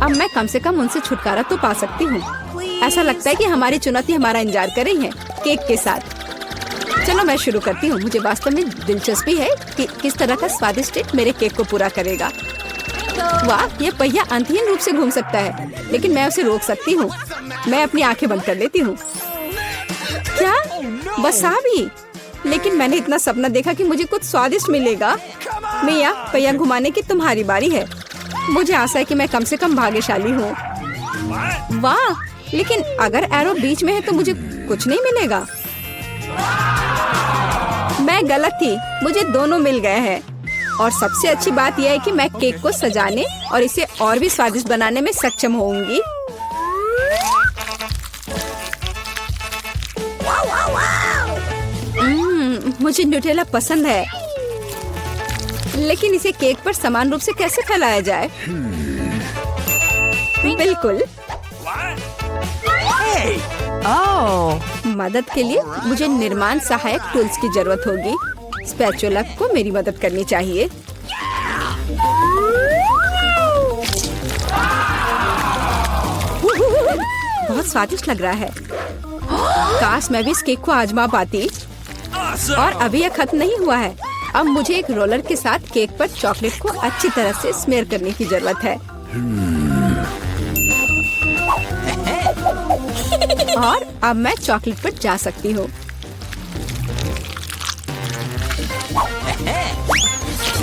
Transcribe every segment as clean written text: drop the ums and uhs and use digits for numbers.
अब मैं कम से कम उनसे छुटकारा तो पा सकती हूँ। ऐसा लगता है कि हमारी चुनौती हमारा इंतजार कर रही है केक के साथ। चलो मैं शुरू करती हूँ। मुझे वास्तव में दिलचस्पी है कि किस तरह का स्वादिष्ट ट्रीट मेरे केक को पूरा करेगा। वाह, ये पहिया अंतहीन रूप से घूम सकता है, लेकिन मैं उसे रोक सकती हूँ। मैं अपनी आंखें बंद कर लेती हूँ। क्या वसाबी? लेकिन मैंने इतना सपना देखा कि मुझे कुछ स्वादिष्ट मिलेगा। मिया, पहिया घुमाने की तुम्हारी बारी है। मुझे आशा है कि मैं कम से कम भाग्यशाली हूँ। वाह, लेकिन अगर एरो बीच में है तो मुझे कुछ नहीं मिलेगा। मैं गलत थी, मुझे दोनों मिल गए हैं। और सबसे अच्छी बात यह है कि मैं केक को सजाने और इसे और भी स्वादिष्ट बनाने में सक्षम होंगी। मुझे न्यूटेला पसंद है, लेकिन इसे केक पर समान रूप से कैसे फैलाया जाए? बिल्कुल। मदद के लिए मुझे निर्माण सहायक टूल्स की जरूरत होगी। स्पैचुला को मेरी मदद करनी चाहिए। बहुत स्वादिष्ट लग रहा है। काश मैं भी इस केक को आजमा पाती। और अभी यह खत्म नहीं हुआ है। अब मुझे एक रोलर के साथ केक पर चॉकलेट को अच्छी तरह से स्मेयर करने की जरूरत है। और अब मैं चॉकलेट पर जा सकती हूँ।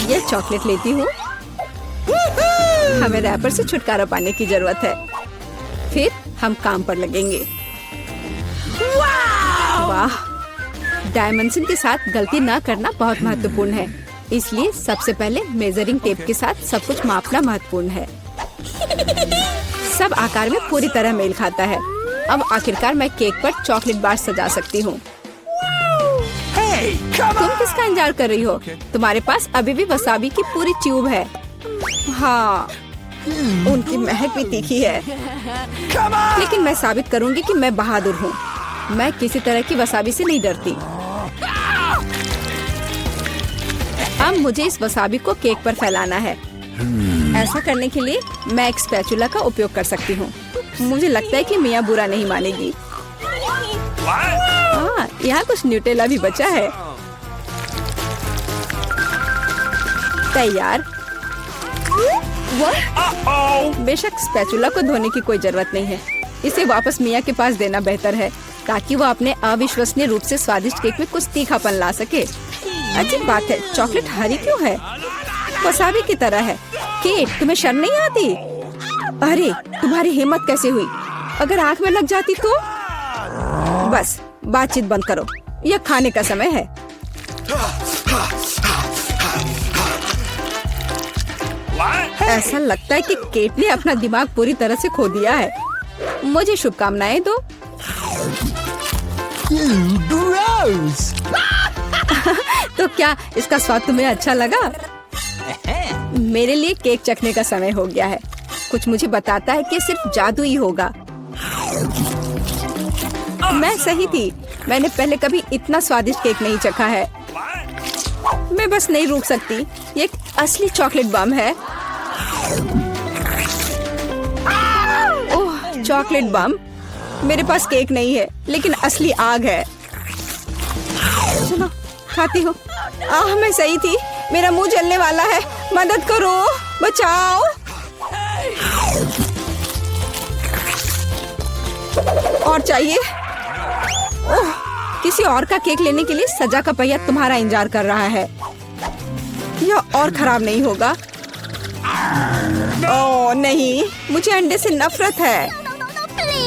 ये चॉकलेट लेती हूँ। हमें रैपर से छुटकारा पाने की जरूरत है। फिर हम काम पर लगेंगे। वाह, डायमेंशन के साथ गलती न करना बहुत महत्वपूर्ण है। इसलिए सबसे पहले मेजरिंग टेप के साथ सब कुछ मापना महत्वपूर्ण है। सब आकार में पूरी तरह मेल खाता है। अब आखिरकार मैं केक पर चॉकलेट बार सजा सकती हूँ। तुम किसका इंतजार कर रही हो? तुम्हारे पास अभी भी वसाबी की पूरी ट्यूब है। हाँ, उनकी महक भी तीखी है। लेकिन मैं साबित करूंगी कि मैं बहादुर हूँ। मैं किसी तरह की वसाबी से नहीं डरती। अब मुझे इस वसाबी को केक पर फैलाना है। ऐसा करने के लिए मैं एक स्पैचुला का उपयोग कर सकती हूँ। मुझे लगता है कि मिया बुरा नहीं मानेगी। यहाँ कुछ न्यूटेला भी बचा है। तैयार। बेशक स्पैचुला को धोने की कोई जरूरत नहीं है। इसे वापस मिया के पास देना बेहतर है, ताकि वो अपने अविश्वसनीय रूप से स्वादिष्ट केक में कुछ तीखापन ला सके। अजीब बात है, चॉकलेट हरी क्यों है? वसाबी की तरह है। केट, तुम्हें शर्म नहीं आती? अरे, तुम्हारी हिम्मत कैसे हुई? अगर आँख में लग जाती तो? बस बातचीत बंद करो, यह खाने का समय है। ऐसा लगता है कि केट ने अपना दिमाग पूरी तरह से खो दिया है। मुझे शुभकामनाएं दो। तो क्या इसका स्वाद तुम्हें अच्छा लगा? मेरे लिए केक चखने का समय हो गया है। कुछ मुझे बताता है कि सिर्फ जादू ही होगा। मैं सही थी। मैंने पहले कभी इतना स्वादिष्ट केक नहीं चखा है। मैं बस नहीं रुक सकती। ये एक असली चॉकलेट बम है। ओह, चॉकलेट बम। मेरे पास केक नहीं है, लेकिन असली आग है। चलो खाती हूँ। मैं सही थी। मेरा मुंह जलने वाला है। मदद करो, बचाओ। और चाहिए? ओह, किसी और का केक लेने के लिए सजा का पहिया तुम्हारा इंतजार कर रहा है। यह और खराब नहीं होगा। ओह नहीं, मुझे अंडे से नफरत है।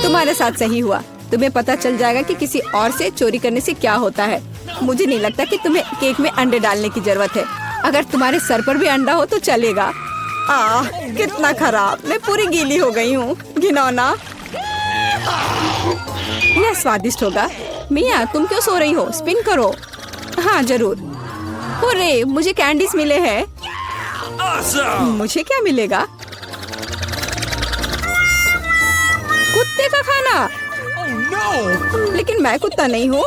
तुम्हारे साथ सही हुआ। तुम्हें पता चल जाएगा कि किसी और से चोरी करने से क्या होता है। मुझे नहीं लगता कि तुम्हें केक में अंडे डालने की जरूरत है। अगर तुम्हारे सर पर भी अंडा हो तो चलेगा। कितना खराब। मैं पूरी गीली हो गई हूँ। घिनौना। यह स्वादिष्ट होगा। मिया, तुम क्यों सो रही हो? स्पिन करो। हाँ जरूर। अरे, मुझे कैंडीज मिले हैं। मुझे क्या मिलेगा? कुत्ते का खाना। लेकिन मैं कुत्ता नहीं हूँ।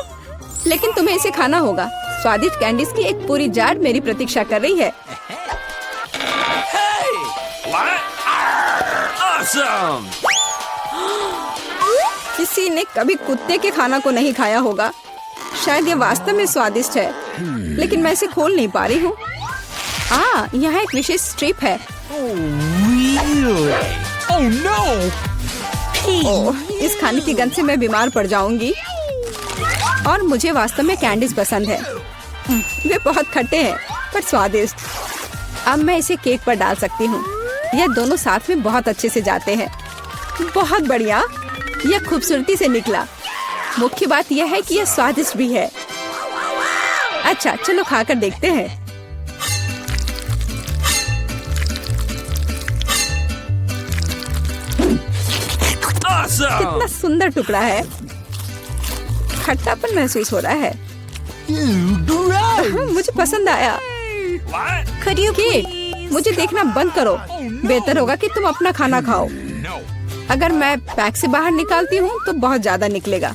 लेकिन तुम्हें इसे खाना होगा। स्वादिष्ट कैंडीज की एक पूरी जार मेरी प्रतीक्षा कर रही है। Awesome! किसी ने कभी कुत्ते के खाना को नहीं खाया होगा। शायद ये वास्तव में स्वादिष्ट है, लेकिन मैं इसे खोल नहीं पा रही हूँ। यहाँ एक विशेष स्ट्रिप है। Really? Oh no! ओह, इस खाने की गंध से मैं बीमार पड़ जाऊंगी। और मुझे वास्तव में कैंडीज पसंद है। वे बहुत खट्टे हैं पर स्वादिष्ट। अब मैं इसे केक पर डाल सकती हूँ। यह दोनों साथ में बहुत अच्छे से जाते हैं। बहुत बढ़िया, यह खूबसूरती से निकला। मुख्य बात यह है कि यह स्वादिष्ट भी है। अच्छा, चलो खाकर देखते हैं। Awesome! कितना सुंदर टुकड़ा है। खट्टापन महसूस हो रहा है। मुझे पसंद आया। What? केक, मुझे देखना बंद करो। बेहतर होगा कि तुम अपना खाना खाओ। No. अगर मैं पैक से बाहर निकालती हूँ तो बहुत ज्यादा निकलेगा।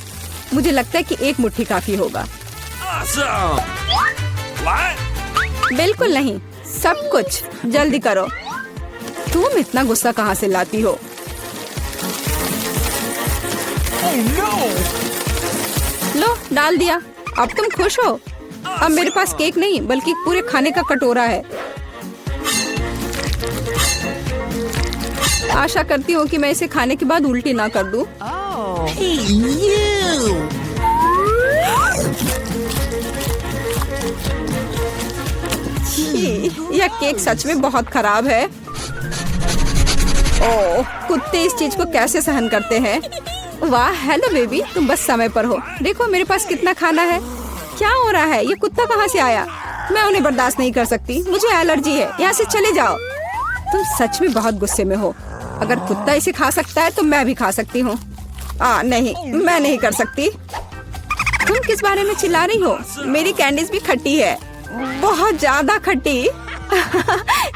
मुझे लगता है कि एक मुट्ठी काफी होगा। Awesome! What? बिल्कुल नहीं, सब कुछ जल्दी करो। तुम इतना गुस्सा कहाँ से लाती हो? Oh no! लो, डाल दिया। अब तुम खुश हो? अब मेरे पास केक नहीं बल्कि पूरे खाने का कटोरा है। आशा करती हूँ कि मैं इसे खाने के बाद उल्टी ना कर दूं। Hey you! छी, यह केक सच में बहुत खराब है। ओह, कुत्ते इस चीज को कैसे सहन करते हैं? वाह, हेलो बेबी, तुम बस समय पर हो। देखो मेरे पास कितना खाना है। क्या हो रहा है? ये कुत्ता कहाँ से आया? मैं उन्हें बर्दाश्त नहीं कर सकती। मुझे एलर्जी है। यहाँ से चले जाओ। तुम सच में बहुत गुस्से में हो। अगर कुत्ता इसे खा सकता है तो मैं भी खा सकती हूँ। नहीं, मैं नहीं कर सकती। तुम किस बारे में चिल्ला रही हो? मेरी कैंडीज भी खट्टी है, बहुत ज्यादा खट्टी।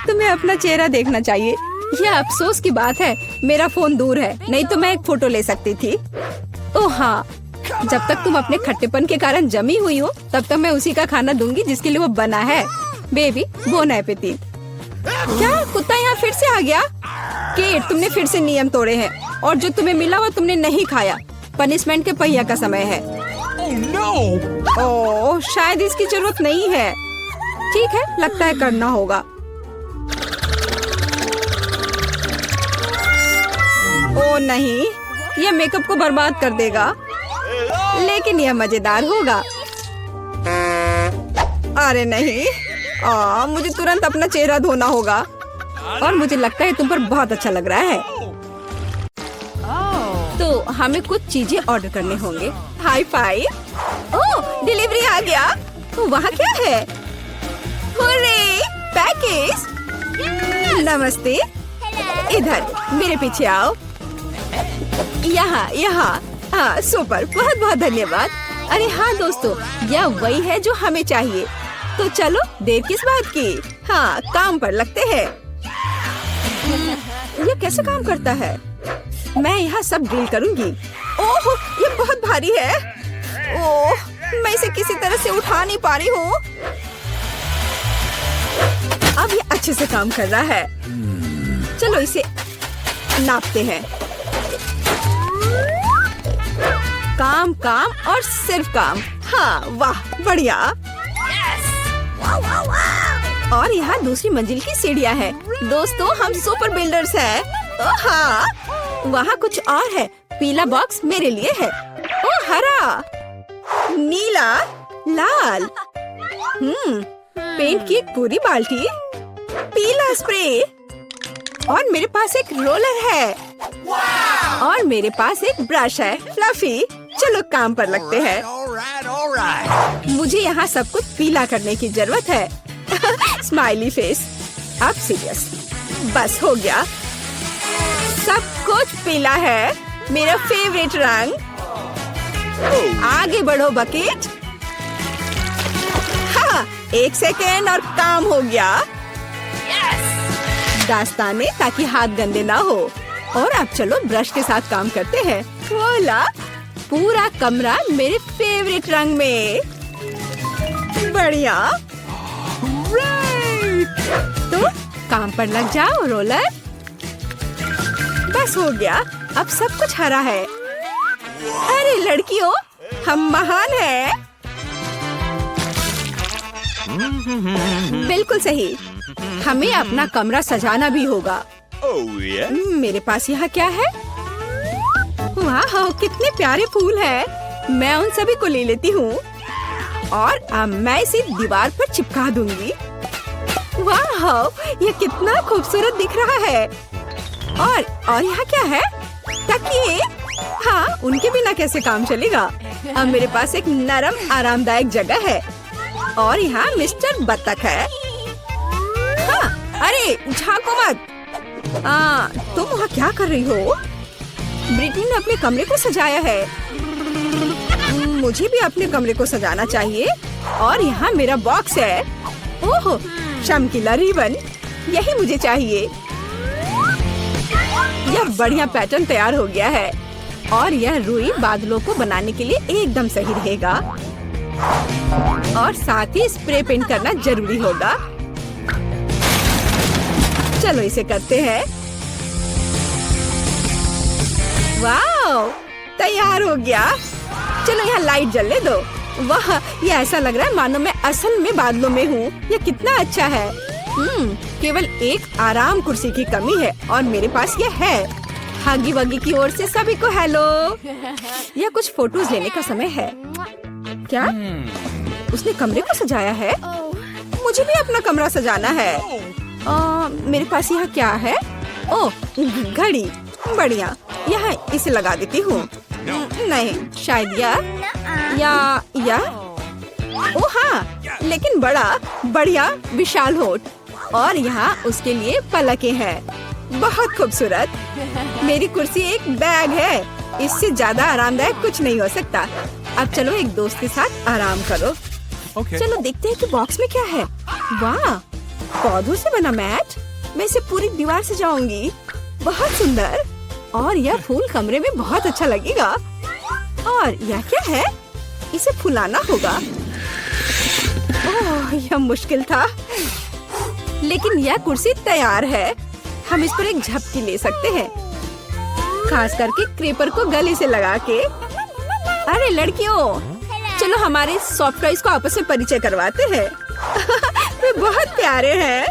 तुम्हें अपना चेहरा देखना चाहिए। यह अफसोस की बात है, मेरा फोन दूर है, नहीं तो मैं एक फोटो ले सकती थी। ओह हाँ, जब तक तुम अपने खट्टेपन के कारण जमी हुई हो तब तक मैं उसी का खाना दूंगी जिसके लिए वो बना है। Baby, bon appetit. क्या कुत्ता यहाँ फिर से आ गया? केट, तुमने फिर से नियम तोड़े हैं और जो तुम्हें मिला वो तुमने नहीं खाया। पनिशमेंट के पहिया का समय है। Oh no! ओह, शायद इसकी जरूरत नहीं है। ठीक है, लगता है करना होगा। ओह नहीं, यह मेकअप को बर्बाद कर देगा, लेकिन यह मजेदार होगा। अरे नहीं, मुझे तुरंत अपना चेहरा धोना होगा। और मुझे लगता है तुम पर बहुत अच्छा लग रहा है। तो हमें कुछ चीजें ऑर्डर करने होंगे। High five. ओह, डिलीवरी आ गया। तो वहाँ क्या है? Hooray, package. नमस्ते। इधर मेरे पीछे आओ। यहाँ। हाँ, सुपर, बहुत बहुत धन्यवाद। अरे हाँ दोस्तों, यह वही है जो हमें चाहिए। तो चलो, देर किस बात की? हाँ, काम पर लगते हैं। यह कैसे काम करता है? मैं यहाँ सब डील करूँगी। ओह, ये बहुत भारी है। ओह, मैं इसे किसी तरह से उठा नहीं पा रही हूँ। अब ये अच्छे से काम कर रहा है। चलो इसे नापते हैं। काम काम और सिर्फ काम। हाँ, वाह, बढ़िया। और यहाँ दूसरी मंजिल की सीढ़ियाँ हैं। दोस्तों, हम सुपर बिल्डर्स हैं। हाँ, वहाँ कुछ और है। पीला बॉक्स मेरे लिए है। ओह, हरा, नीला, लाल। पेंट की एक पूरी बाल्टी, पीला स्प्रे, और मेरे पास एक रोलर है। और मेरे पास एक ब्रश है, फ्लफी। चलो काम पर लगते हैं। All right. मुझे यहाँ सब कुछ पीला करने की जरूरत है। Smiley face. अब सीरियस। बस हो गया। सब कुछ पीला है, मेरा फेवरेट रंग। आगे बढ़ो बकेट। हाँ, 1 सेकेंड और काम हो गया। दास्ताने, ताकि हाथ गंदे ना हो। और अब चलो ब्रश के साथ काम करते हैं। वोला, पूरा कमरा मेरे फेवरेट रंग में। बढ़िया। तो काम पर लग जाओ रोलर। बस हो गया, अब सब कुछ हरा है। अरे लड़कियों, हम महान हैं। बिल्कुल सही, हमें अपना कमरा सजाना भी होगा। Oh yeah. मेरे पास यहाँ क्या है? वाह, कितने प्यारे फूल हैं। मैं उन सभी को ले लेती हूँ और अब मैं इसे दीवार पर चिपका दूंगी। वाह, ये कितना खूबसूरत दिख रहा है। और यहाँ क्या है? तकिए। हाँ, उनके बिना कैसे काम चलेगा। अब मेरे पास एक नरम आरामदायक जगह है और यहाँ मिस्टर बत्तख है। हाँ, अरे झांको मत। तुम वहाँ क्या कर रही हो? ब्रिटनी ने अपने कमरे को सजाया है। मुझे भी अपने कमरे को सजाना चाहिए। और यहाँ मेरा बॉक्स है। ओह, चमकीला रिबन, यही मुझे चाहिए। यह बढ़िया पैटर्न तैयार हो गया है और यह रुई बादलों को बनाने के लिए एकदम सही रहेगा। और साथ ही स्प्रे पेंट करना जरूरी होगा। चलो इसे करते हैं। वाह, तैयार हो गया। चलो यहाँ लाइट जलने दो। वाह, ये ऐसा लग रहा है मानो मैं असल में बादलों में हूँ। ये कितना अच्छा है। केवल एक आराम कुर्सी की कमी है और मेरे पास ये है। हागी वागी की ओर से सभी को हेलो। यह कुछ फोटोज लेने का समय है। क्या उसने कमरे को सजाया है? मुझे भी अपना कमरा सजाना है। मेरे पास यहाँ क्या है? ओह, घड़ी, बढ़िया। यहाँ इसे लगा देती हूँ। नहीं, शायद या ओह हाँ, लेकिन बड़ा बढ़िया विशाल होठ। और यहाँ उसके लिए पलकें हैं। बहुत खूबसूरत। मेरी कुर्सी एक बैग है। इससे ज्यादा आरामदायक कुछ नहीं हो सकता। अब चलो एक दोस्त के साथ आराम करो। Okay. चलो देखते हैं कि बॉक्स में क्या है। वाह, पौधों से बना मैट। मैं इसे पूरी दीवार सजाऊंगी। बहुत सुंदर। और यह फूल कमरे में बहुत अच्छा लगेगा। और यह क्या है? इसे फुलाना होगा। ओह, यह मुश्किल था, लेकिन यह कुर्सी तैयार है। हम इस पर एक झपकी ले सकते हैं, खास करके क्रेपर को गले से लगा के। अरे लड़कियों, चलो हमारे सॉफ्ट टॉयज को आपस में परिचय करवाते हैं। वे बहुत प्यारे हैं।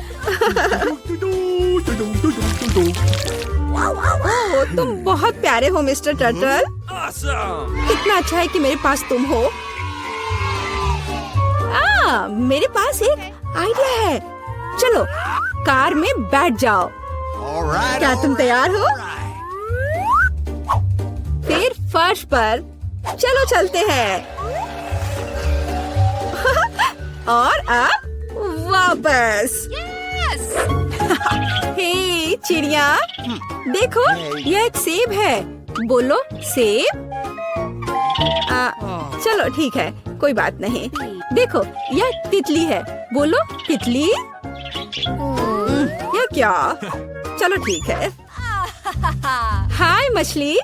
ओह, तुम बहुत प्यारे हो मिस्टर टर्टल। Awesome. कितना अच्छा है कि मेरे पास तुम हो। मेरे पास एक आइडिया है। चलो कार में बैठ जाओ। All right. क्या तुम तैयार हो? फिर फर्श पर चलो चलते हैं। और अब वापस। हे चिड़िया, देखो यह एक सेब है। बोलो सेब। चलो ठीक है, कोई बात नहीं। देखो यह तितली है। बोलो तितली। यह क्या? चलो ठीक है। हाय मछली,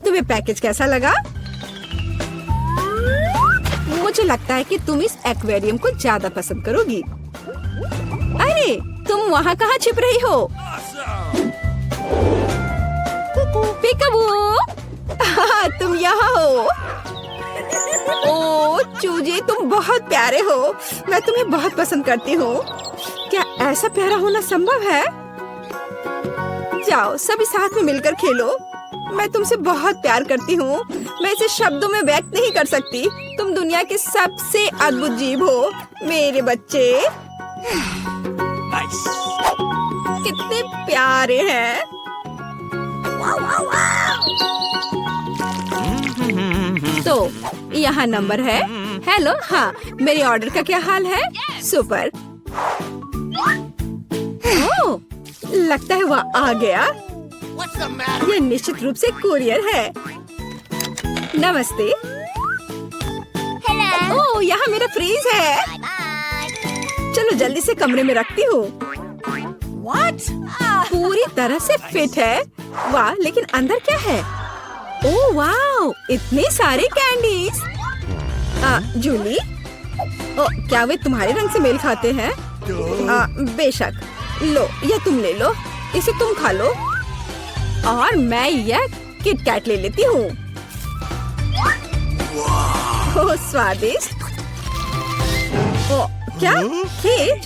तुम्हें पैकेज कैसा लगा? मुझे लगता है कि तुम इस एक्वेरियम को ज्यादा पसंद करोगी। अरे तुम वहाँ कहाँ छिप रही हो? पिकाबू, तुम यहाँ हो। ओ चूजे, तुम बहुत प्यारे हो। मैं तुम्हें बहुत पसंद करती हूँ। क्या ऐसा प्यारा होना संभव है? जाओ सभी साथ में मिलकर खेलो। मैं तुमसे बहुत प्यार करती हूँ। मैं इसे शब्दों में व्यक्त नहीं कर सकती। तुम दुनिया के सबसे अद्भुत जीव हो मेरे बच्चे। Nice. कितने प्यारे हैं। तो यहाँ नंबर है। हेलो, हाँ मेरे ऑर्डर का क्या हाल है? सुपर। ओह, लगता है वह आ गया। What's the matter? ये निश्चित रूप से कुरियर है। नमस्ते। ओह, यहाँ मेरा फ्रीज है। चलो जल्दी से कमरे में रखती हूँ। What? पूरी तरह से फिट है। वाह, लेकिन अंदर क्या है? ओह वाह, इतने सारे कैंडीज। जूली, क्या वे तुम्हारे रंग से मेल खाते हैं? बेशक। लो, यह तुम ले लो। इसे तुम खा लो। और मैं यह किट कैट ले लेती हूँ। ओह स्वादिष्ट। ओ क्या केक?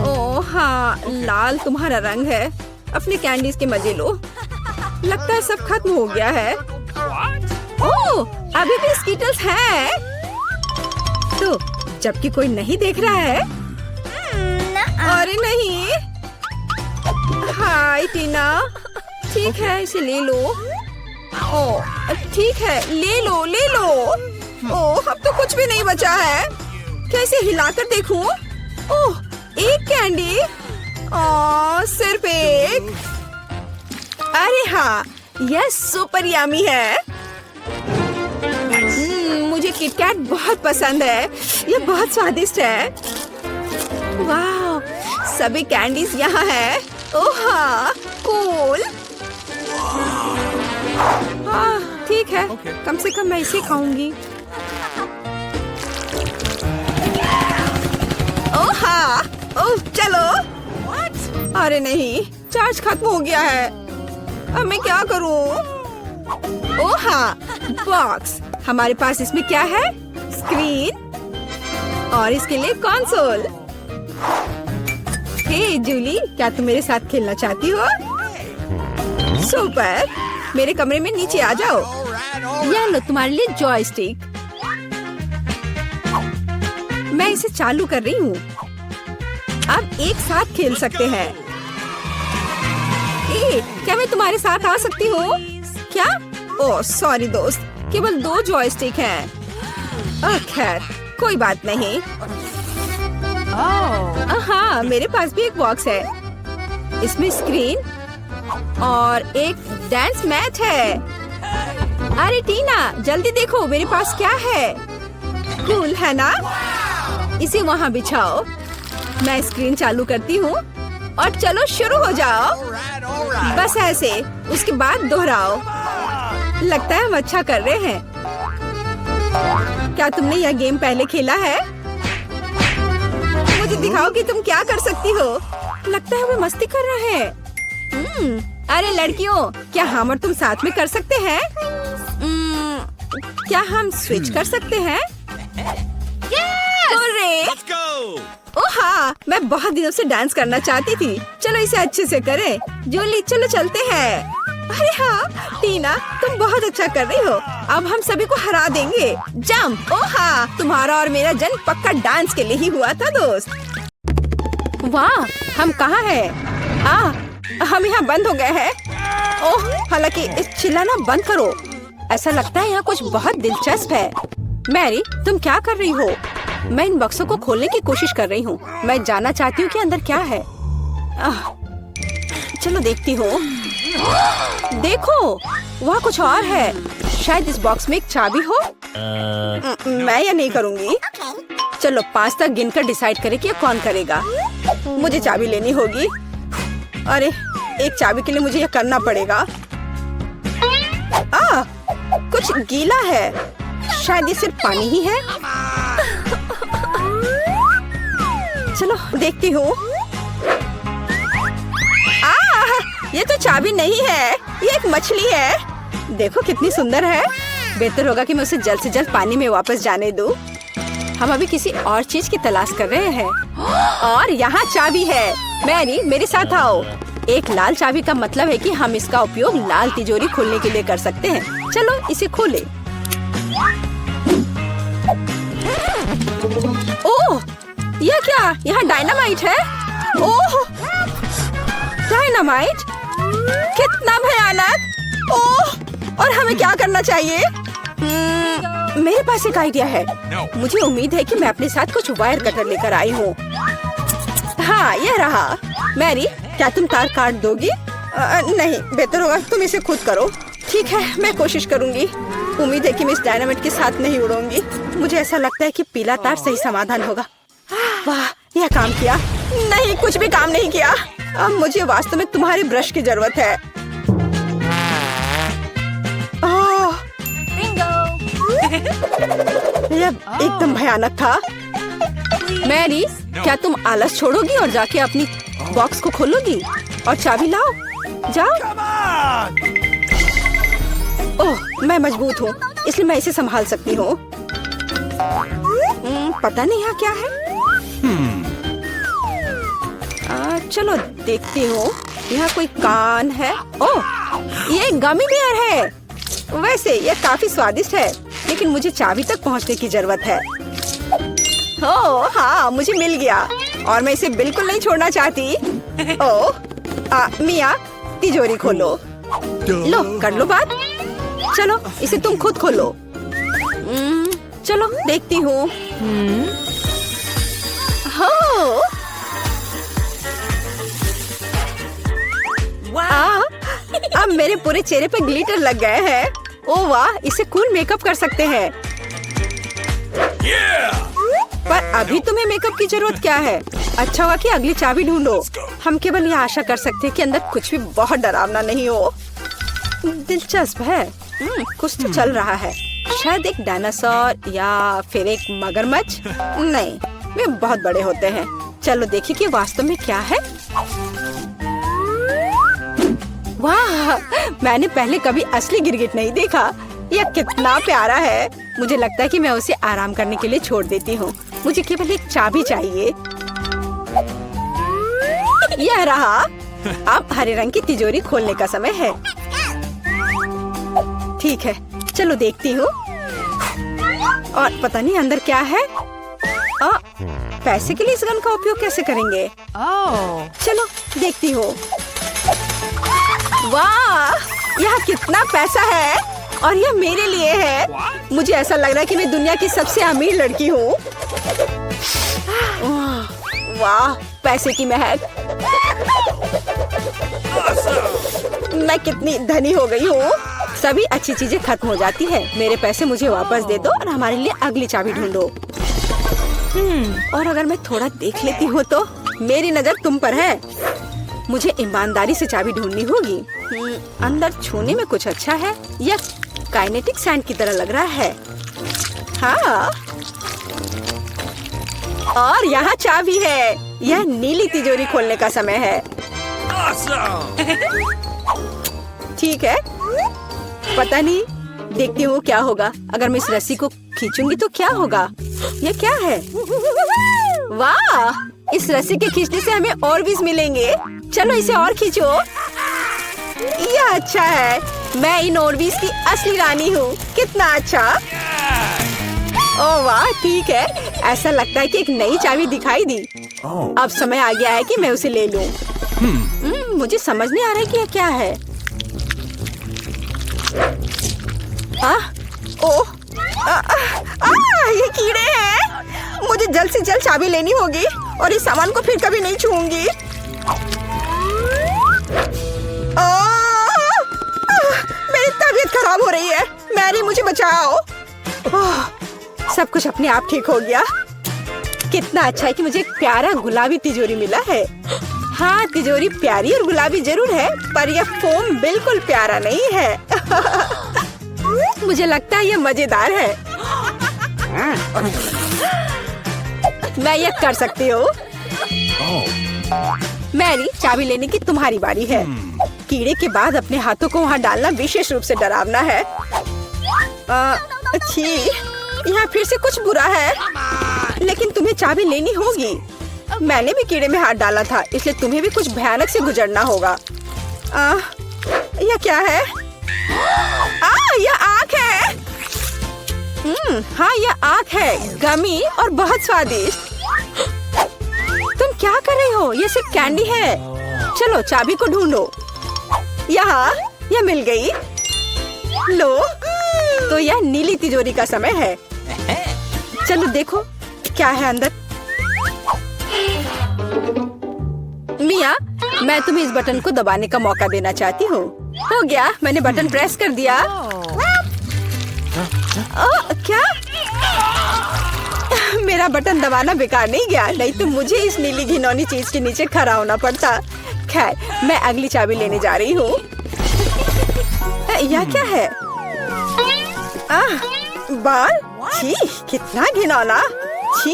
ओह हाँ, लाल तुम्हारा रंग है। अपने कैंडीज के मजे लो। लगता है सब खत्म हो गया है। ओह अभी भी स्कीटल्स हैं। तो जबकि कोई नहीं देख रहा है। अरे नहीं। हाय टीना, ठीक है इसे ले लो। ओह ठीक है, ले लो ले लो। ओह अब तो कुछ भी नहीं बचा है। कैसे हिलाकर देखूं? ओह एक कैंडी। ओह सिर्फ एक। अरे हाँ, यह सुपर यम्मी है। मुझे किटकैट बहुत पसंद है। यह बहुत स्वादिष्ट है। वाह, सभी कैंडीज यहाँ है। ओह हाँ, कूल। हाँ ठीक है, कम से कम मैं इसे खाऊंगी। ओह हाँ, ओह चलो। अरे नहीं, चार्ज खत्म हो गया है। अब मैं क्या करूं? ओह हाँ, बॉक्स। हमारे पास इसमें क्या है? स्क्रीन और इसके लिए कंसोल। हे जूली, क्या तुम मेरे साथ खेलना चाहती हो? सुपर, मेरे कमरे में नीचे आ जाओ। यह लो तुम्हारे लिए जॉयस्टिक। मैं इसे चालू कर रही हूँ। अब एक साथ खेल सकते हैं। क्या मैं तुम्हारे साथ आ सकती हूँ? क्या? ओह सॉरी दोस्त, केवल 2 जॉयस्टिक हैं। खैर कोई बात नहीं। हाँ मेरे पास भी एक बॉक्स है। इसमें स्क्रीन और एक डांस मैट है। अरे टीना जल्दी देखो मेरे पास क्या है। कूल है ना? इसे वहाँ बिछाओ। मैं स्क्रीन चालू करती हूँ और चलो शुरू हो जाओ। बस ऐसे, उसके बाद दोहराओ। लगता है हम अच्छा कर रहे हैं। क्या तुमने यह गेम पहले खेला है? मुझे दिखाओ कि तुम क्या कर सकती हो। लगता है वे मस्ती कर रहे हैं। अरे लड़कियों, क्या हम और तुम साथ में कर सकते हैं? क्या हम स्विच कर सकते हैं? Let's go! ओह हाँ, मैं बहुत दिनों से डांस करना चाहती थी। चलो इसे अच्छे से करें। जूली चलो चलते हैं। अरे हाँ टीना, तुम बहुत अच्छा कर रही हो। अब हम सभी को हरा देंगे। जंप। ओह हाँ, तुम्हारा और मेरा जन्म पक्का डांस के लिए ही हुआ था दोस्त। वाह, हम कहाँ हैं? हम यहाँ बंद हो गए हैं। ओह हालांकि इस चिल्लाना बंद करो। ऐसा लगता है यहाँ कुछ बहुत दिलचस्प है। मैरी, तुम क्या कर रही हो? मैं इन बक्सों को खोलने की कोशिश कर रही हूँ। मैं जानना चाहती हूँ कि अंदर क्या है। चलो देखती हूँ। देखो, वहाँ कुछ और है। शायद इस बॉक्स में एक चाबी हो। मैं यह नहीं करूँगी। चलो 5 तक गिनकर डिसाइड करें कि ये कौन करेगा। मुझे चाबी लेनी होगी। अरे एक चाबी के लिए मुझे यह करना पड़ेगा। कुछ गीला है। शायद ये सिर्फ पानी ही है। चलो देखती हूँ। ये तो चाबी नहीं है, ये एक मछली है। देखो कितनी सुंदर है। बेहतर होगा कि मैं उसे जल्द से जल्द पानी में वापस जाने दूँ। हम अभी किसी और चीज की तलाश कर रहे हैं। और यहाँ चाबी है। मैरी मेरे साथ आओ। एक लाल चाबी का मतलब है कि हम इसका उपयोग लाल तिजोरी खोलने के लिए कर सकते हैं। चलो इसे खोलें। ओह यह क्या? यहाँ डायनामाइट है। ओह डायनामाइट, कितना भयानक। ओह और हमें क्या करना चाहिए? मेरे पास एक आइडिया है। मुझे उम्मीद है कि मैं अपने साथ कुछ वायर कटर लेकर आई हूँ। हाँ यह रहा। मैरी, क्या तुम तार काट दोगी? नहीं, बेहतर होगा तुम इसे खुद करो। ठीक है, मैं कोशिश करूंगी। उम्मीद है कि मैं इस डायनामाइट के साथ नहीं उड़ूंगी। मुझे ऐसा लगता है कि पीला तार सही समाधान होगा। वाह, यह काम किया। नहीं, कुछ भी काम नहीं किया। अब मुझे वास्तव में तुम्हारी ब्रश की जरूरत है। यह एकदम भयानक था। मैरी, क्या तुम आलस छोड़ोगी और जाके अपनी बॉक्स को खोलोगी और चाबी लाओ? जाओ। Come on! ओह, मैं मजबूत हूँ, इसलिए मैं इसे संभाल सकती हूँ। पता नहीं यहाँ क्या है। चलो देखती हूँ। यहाँ कोई कान है। ओह, ये गमी बेयर है। वैसे ये काफी स्वादिष्ट है, लेकिन मुझे चाबी तक पहुँचने की जरूरत है। ओह हाँ, मुझे मिल गया और मैं इसे बिल्कुल नहीं छोड़ना चाहती। ओह, मिया, तिजोरी खोलो। लो, कर लो बात। चलो, इसे तुम खुद खोलो। चलो देखती हूँ। अब मेरे पूरे चेहरे पे ग्लिटर लग गए हैं। ओह वाह, इसे कूल मेकअप कर सकते हैं। पर अभी तुम्हें मेकअप की जरूरत क्या है? अच्छा हुआ कि अगली चाबी ढूंढो। हम केवल ये आशा कर सकते हैं कि अंदर कुछ भी बहुत डरावना नहीं हो। दिलचस्प है। कुछ तो चल रहा है। शायद एक डायनासोर या फिर एक मगरमच्छ। नहीं, वे बहुत बड़े होते हैं। चलो देखिए कि वास्तव में क्या है। वाह, मैंने पहले कभी असली गिरगिट नहीं देखा। यह कितना प्यारा है। मुझे लगता है कि मैं उसे आराम करने के लिए छोड़ देती हूँ। मुझे केवल एक चाबी चाहिए। यह रहा। अब हरे रंग की तिजोरी खोलने का समय है। ठीक है, चलो देखती हूँ। और पता नहीं अंदर क्या है। पैसे के लिए इस गन का उपयोग कैसे करेंगे? चलो देखती हूँ। वाह, यहाँ कितना पैसा है और यह मेरे लिए है। मुझे ऐसा लग रहा है कि मैं दुनिया की सबसे अमीर लड़की हूँ। वाह, पैसे की महक। मैं कितनी धनी हो गई हूँ। सभी अच्छी चीजें खत्म हो जाती है। मेरे पैसे मुझे वापस दे दो और हमारे लिए अगली चाबी ढूंढो। और अगर मैं थोड़ा देख लेती हूँ तो मेरी नजर तुम पर है। मुझे ईमानदारी से चाबी ढूंढनी होगी। अंदर छूने में कुछ अच्छा है। यह काइनेटिक सैंड की तरह लग रहा है। हाँ, और यहाँ चाबी है। यह नीली तिजोरी खोलने का समय है। ठीक है, पता नहीं, देखती हूँ क्या होगा। अगर मैं इस रस्सी को खींचूंगी तो क्या होगा? यह क्या है? वाह, इस रस्सी के खींचने से हमें और भी मिलेंगे। चलो इसे और खींचो। यह अच्छा है। मैं इन ऑर्बिस की असली रानी हूँ। कितना अच्छा। ओह वाह, ठीक है। ऐसा लगता है कि एक नई चाबी दिखाई दी। अब समय आ गया है कि मैं उसे ले लूं। मुझे समझ नहीं आ रहा है कि यह क्या है। ओह, ये कीड़े हैं। मुझे जल्द से जल्द चाबी लेनी होगी और इस सामान को फिर कभी नहीं छूऊंगी। मेरी तबीयत खराब हो रही है। मैरी, मुझे बचाओ। सब कुछ अपने आप ठीक हो गया। कितना अच्छा है कि मुझे एक प्यारा गुलाबी तिजोरी मिला है। हाँ, तिजोरी प्यारी और गुलाबी जरूर है, पर यह फोम बिल्कुल प्यारा नहीं है। मुझे लगता है यह मजेदार है। मैं यह कर सकती हूँ। मैरी, चाबी लेने की तुम्हारी बारी है। कीड़े के बाद अपने हाथों को वहाँ डालना विशेष रूप से डरावना है। अच्छी, यहाँ फिर से कुछ बुरा है, लेकिन तुम्हें चाबी लेनी होगी। मैंने भी कीड़े में हाथ डाला था, इसलिए तुम्हें भी कुछ भयानक से गुजरना होगा। यह क्या है? यह आँख है। हाँ, यह आँख है, गमी और बहुत स्वादिष्ट। तुम क्या कर रही हो? यह सिर्फ कैंडी है। चलो चाबी को ढूंढो। यहाँ, यह मिल गई। लो, तो यह नीली तिजोरी का समय है। चलो देखो क्या है अंदर। मिया, मैं तुम्हें इस बटन को दबाने का मौका देना चाहती हूँ। हो गया, मैंने बटन प्रेस कर दिया। क्या? मेरा बटन दबाना बेकार नहीं गया, नहीं तो मुझे इस नीली घिनौनी चीज के नीचे खड़ा होना पड़ता। खैर, मैं अगली चाबी लेने जा रही हूँ। यह क्या है? बाल? छी, कितना घिनौना। छी,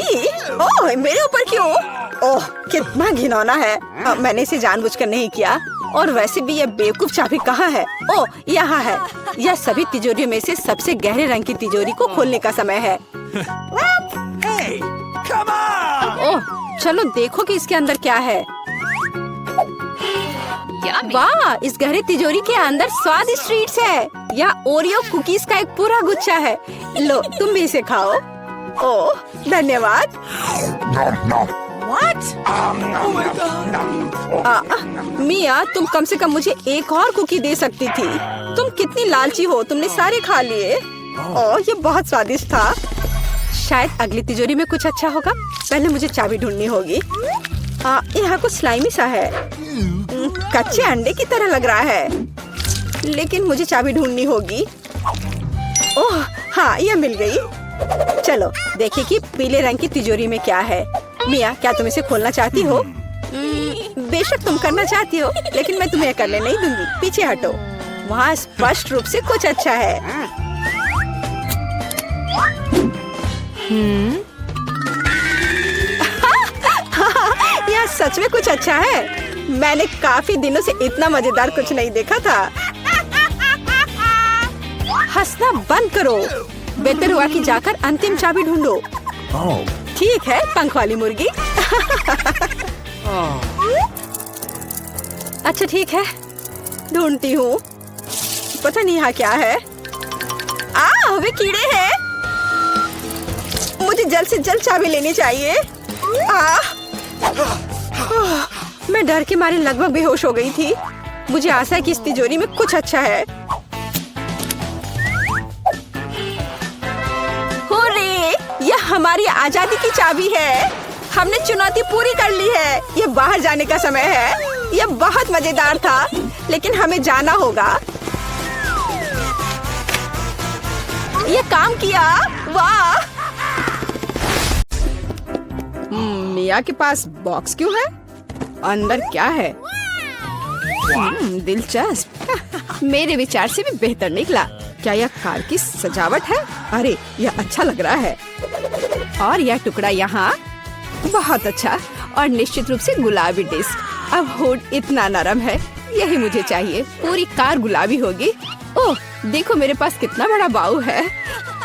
ओह, मेरे ऊपर क्यों? ओह, कितना घिनौना है। मैंने इसे जानबूझकर नहीं किया। और वैसे भी यह बेवकूफ चाबी कहाँ है? ओ, यहाँ है। यह सभी तिजोरियों में से सबसे गहरे रंग की तिजोरी को खोलने का समय है। Hey, come on! ओह, चलो देखो कि इसके अंदर क्या है। वाह, इस गहरे तिजोरी के अंदर स्वादिष्ट ट्रीट्स है। यह ओरियो कुकीज का एक पूरा गुच्छा है। लो, तुम भी इसे खाओ। ओह, धन्यवाद। What? Oh my God! मिया, तुम कम से कम मुझे एक और कुकी दे सकती थी। तुम कितनी लालची हो, तुमने सारे खा लिए। ओह, ये बहुत स्वादिष्ट था। शायद अगली तिजोरी में कुछ अच्छा होगा। पहले मुझे चाबी ढूंढनी होगी। यहाँ कुछ स्लाइमी सा है। कच्चे अंडे की तरह लग रहा है, लेकिन मुझे चाबी ढूंढनी होगी। ओह हाँ, यह मिल गई। चलो देखिए कि पीले रंग की तिजोरी में क्या है। मिया, क्या तुम इसे खोलना चाहती हो? बेशक तुम करना चाहती हो, लेकिन मैं तुम्हें करने नहीं दूंगी। पीछे हटो। वहाँ स्पष्ट रूप से कुछ अच्छा है। यह सच में कुछ अच्छा है। मैंने काफी दिनों से इतना मजेदार कुछ नहीं देखा था। हंसना बंद करो। बेहतर हुआ कि जाकर अंतिम चाबी ढूंढो। ठीक है, पंख वाली मुर्गी। अच्छा ठीक है, ढूंढती हूँ। पता नहीं यहाँ क्या है। वे कीड़े हैं। मुझे जल्द से जल्द चाबी लेनी चाहिए। मैं डर के मारे लगभग बेहोश हो गई थी। मुझे आशा है कि इस तिजोरी में कुछ अच्छा है। हुर्रे! यह हमारी आजादी की चाबी है। हमने चुनौती पूरी कर ली है। यह बाहर जाने का समय है। यह बहुत मजेदार था, लेकिन हमें जाना होगा। यह काम किया। वाह! मिया के पास बॉक्स क्यों है? अंदर क्या है? दिलचस्प। मेरे विचार से भी बेहतर निकला। क्या यह कार की सजावट है? अरे, यह अच्छा लग रहा है। और यह टुकड़ा यहाँ बहुत अच्छा, और निश्चित रूप से गुलाबी डिस्क। अब हुड इतना नरम है, यही मुझे चाहिए। पूरी कार गुलाबी होगी। ओह, देखो मेरे पास कितना बड़ा बाऊ है।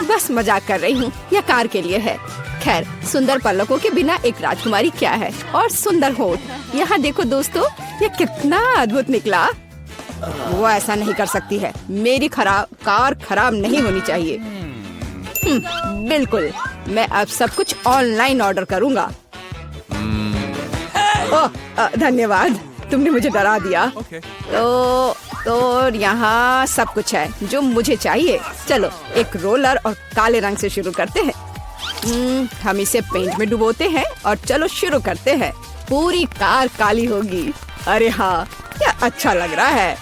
बस मजाक कर रही हूँ, यह कार के लिए है। खैर, सुंदर पलकों के बिना एक राजकुमारी क्या है, और सुंदर होठ। यहाँ देखो दोस्तों, ये कितना अद्भुत निकला। वो ऐसा नहीं कर सकती है। मेरी कार खराब नहीं होनी चाहिए। बिल्कुल, मैं अब सब कुछ ऑनलाइन ऑर्डर करूँगा। ओह, धन्यवाद, तुमने मुझे डरा दिया। तो यहाँ सब कुछ है जो मुझे चाहिए। चलो एक रोलर और काले रंग से शुरू करते हैं। हम इसे पेंट में डुबोते हैं और चलो शुरू करते हैं। पूरी कार काली होगी। अरे हाँ, यह अच्छा लग रहा है।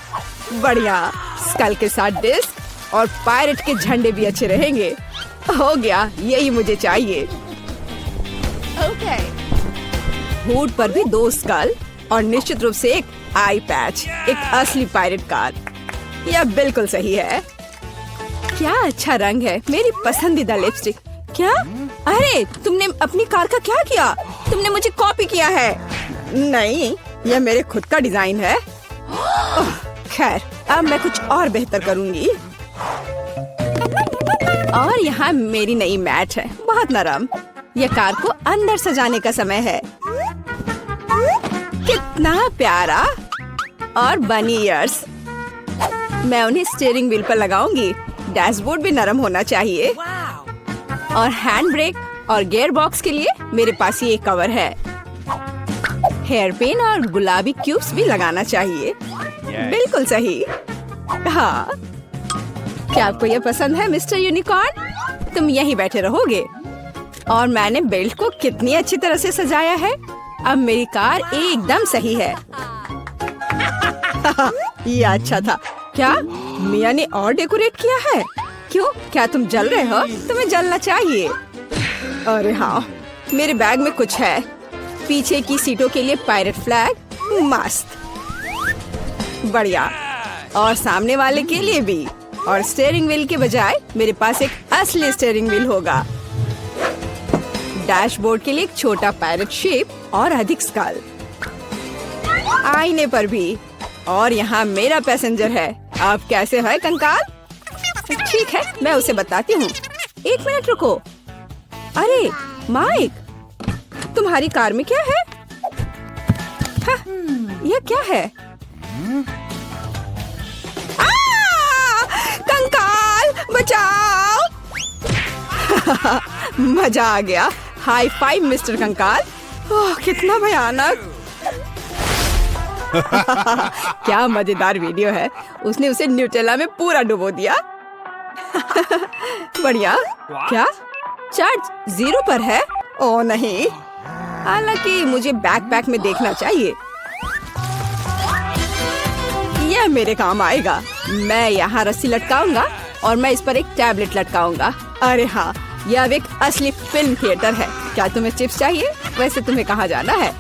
बढ़िया। स्कल के साथ डिस्क और पायरेट के झंडे भी अच्छे रहेंगे। हो गया, यही मुझे चाहिए। हुड पर भी 2 स्कल और निश्चित रूप से एक आई पैच। एक असली पायरेट कार। यह बिल्कुल सही है। क्या अच्छा रंग है। मेरी पसंदीदा लिपस्टिक। क्या? अरे, तुमने अपनी कार का क्या किया? तुमने मुझे कॉपी किया है। नहीं, यह मेरे खुद का डिजाइन है। खैर, अब मैं कुछ और बेहतर करूंगी। और यहाँ मेरी नई मैट है, बहुत नरम। यह कार को अंदर सजाने का समय है। कितना प्यारा। और बनी ईयर्स। मैं उन्हें स्टीयरिंग व्हील पर लगाऊंगी। डैशबोर्ड भी नरम होना चाहिए। और हैंड ब्रेक और गियर बॉक्स के लिए मेरे पास ये कवर है। हेयर पिन और गुलाबी क्यूब्स भी लगाना चाहिए। बिल्कुल सही। हाँ, क्या आपको यह पसंद है मिस्टर यूनिकॉर्न? तुम यहीं बैठे रहोगे। और मैंने बेल्ट को कितनी अच्छी तरह से सजाया है। अब मेरी कार एकदम सही है। ये अच्छा था। क्या मिया ने और डेकोरेट किया है? क्यों, क्या तुम जल रहे हो? तुम्हें जलना चाहिए। अरे हाँ, मेरे बैग में कुछ है। पीछे की सीटों के लिए पायरेट फ्लैग। मस्त। बढ़िया। और सामने वाले के लिए भी। और स्टीयरिंग व्हील के बजाय मेरे पास एक असली स्टीयरिंग व्हील होगा। डैशबोर्ड के लिए एक छोटा पायरेट शेप और अधिक स्कल। आईने पर भी। और यहाँ मेरा पैसेंजर है। आप कैसे है कंकाल? ठीक है, मैं उसे बताती हूँ। 1 मिनट रुको। अरे माइक, तुम्हारी कार में क्या है? हाँ, यह क्या है? कंकाल बचाओ! मजा आ गया। हाई फाइव मिस्टर कंकाल। ओह, कितना भयानक। क्या मजेदार वीडियो है। उसने उसे न्यूटेला में पूरा डुबो दिया। बढ़िया। क्या चार्ज 0 पर है? ओह नहीं, हालांकि मुझे बैकपैक में देखना चाहिए। यह मेरे काम आएगा। मैं यहाँ रस्सी लटकाऊंगा और मैं इस पर एक टैबलेट लटकाऊंगा। अरे हाँ, यह अब एक असली फिल्म थिएटर है। क्या तुम्हें चिप्स चाहिए? वैसे तुम्हें कहाँ जाना है?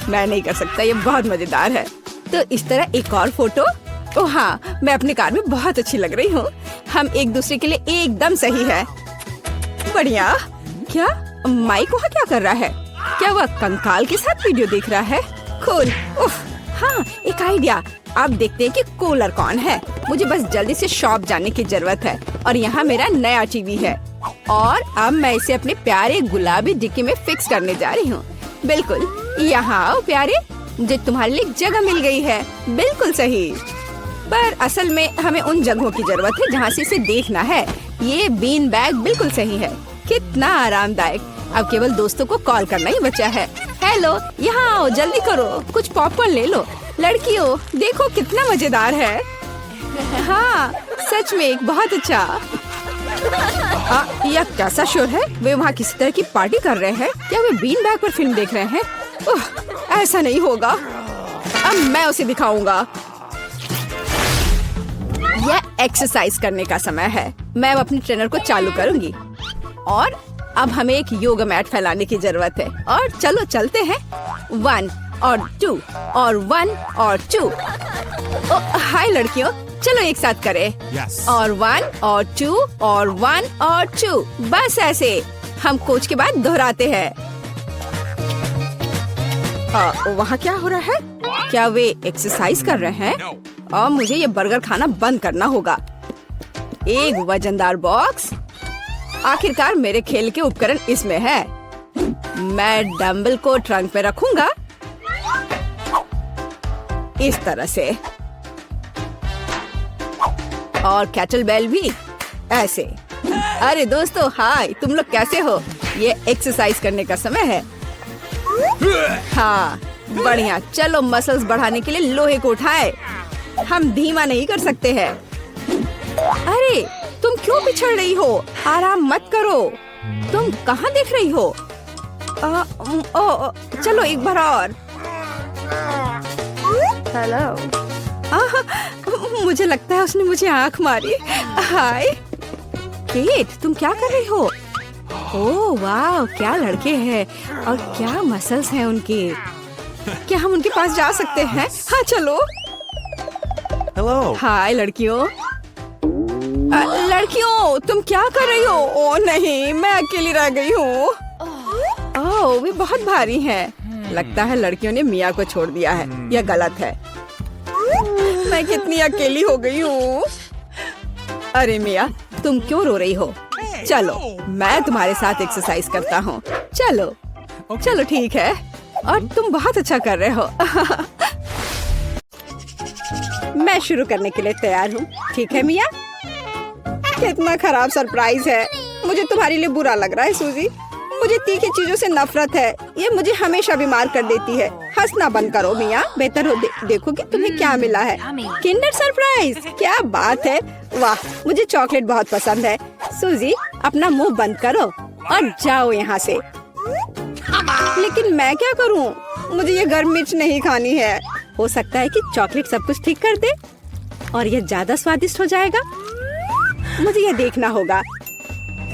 मैं नहीं कर सकता, ये बहुत मजेदार है। तो इस तरह एक और फोटो। ओह हाँ, मैं अपनी कार में बहुत अच्छी लग रही हूँ। हम एक दूसरे के लिए एकदम सही है। बढ़िया। क्या माइक वहाँ क्या कर रहा है? क्या वह कंकाल के साथ वीडियो देख रहा है? कूल। उफ, हाँ, एक आइडिया। अब देखते हैं कि कूलर कौन है। मुझे बस जल्दी से शॉप जाने की जरूरत है। और यहाँ मेरा नया टीवी है और अब मैं इसे अपने प्यारे गुलाबी डिक्की में फिक्स करने जा रही हूँ। बिल्कुल, यहाँ आओ प्यारे, मुझे तुम्हारे लिए जगह मिल गई है। बिल्कुल सही, पर असल में हमें उन जगहों की जरूरत है जहाँ से इसे देखना है। ये बीन बैग बिल्कुल सही है। कितना आरामदायक। अब केवल दोस्तों को कॉल करना ही बचा है। हेलो, यहाँ आओ, जल्दी करो, कुछ पॉपकॉर्न ले लो। लड़कियों, देखो कितना मजेदार है। हाँ, सच में एक बहुत अच्छा। यह कैसा शोर है? वे वहाँ किसी तरह की पार्टी कर रहे हैं? क्या वे बीन बैग पर फिल्म देख रहे हैं? ऐसा नहीं होगा। अब मैं उसे दिखाऊंगा। यह एक्सरसाइज करने का समय है। मैं अब अपनी ट्रेनर को चालू करूंगी और अब हमें एक योगा मैट फैलाने की जरूरत है। और चलो चलते हैं। 1 और 2 और 1 और 2। हाय लड़कियों, चलो एक साथ करें। और 1 और 2 और 1 और 2। बस ऐसे हम कोच के बाद दोहराते हैं। वहाँ क्या हो रहा है? क्या वे एक्सरसाइज कर रहे हैं? और मुझे ये बर्गर खाना बंद करना होगा। एक वजनदार बॉक्स। आखिरकार मेरे खेल के उपकरण इसमें है। मैं डंबल को ट्रंक पे रखूंगा इस तरह से, और कैटल बेल भी ऐसे। अरे दोस्तों, हाय, तुम लोग कैसे हो? ये एक्सरसाइज करने का समय है। हाँ, बढ़िया। चलो मसल्स बढ़ाने के लिए लोहे को उठाए। हम धीमा नहीं कर सकते हैं। अरे तुम क्यों पिछड़ रही हो? आराम मत करो। तुम कहाँ देख रही हो? चलो एक बार और। हेलो। मुझे लगता है उसने मुझे आँख मारी। हाय केट, तुम क्या कर रही हो? ओह वाह, क्या लड़के हैं और क्या मसल्स हैं उनके। क्या हम उनके पास जा सकते हैं? हाँ चलो। हेलो। हाय लड़कियों। लड़कियों, तुम क्या कर रही हो? ओह नहीं, मैं अकेली रह गई हूँ। ओह, वे बहुत भारी हैं। लगता है लड़कियों ने मिया को छोड़ दिया है। यह गलत है। मैं कितनी अकेली हो गई हूँ। अरे मिया, तुम क्यों रो रही हो? चलो मैं तुम्हारे साथ एक्सरसाइज करता हूँ। चलो चलो ठीक है। और तुम बहुत अच्छा कर रहे हो। मैं शुरू करने के लिए तैयार हूँ। ठीक है मिया? कितना खराब सरप्राइज है। मुझे तुम्हारे लिए बुरा लग रहा है सूजी। मुझे तीखी चीजों से नफरत है। ये मुझे हमेशा बीमार कर देती है। हंसना बंद करो मिया। बेहतर हो देखो कि तुम्हें क्या मिला है। किंडर सरप्राइज, क्या बात है। वाह, मुझे चॉकलेट बहुत पसंद है। सूजी, अपना मुंह बंद करो और जाओ यहाँ से। लेकिन मैं क्या करूँ? मुझे ये गर्म मिर्च नहीं खानी है। हो सकता है कि चॉकलेट सब कुछ ठीक कर दे और यह ज्यादा स्वादिष्ट हो जाएगा। मुझे यह देखना होगा।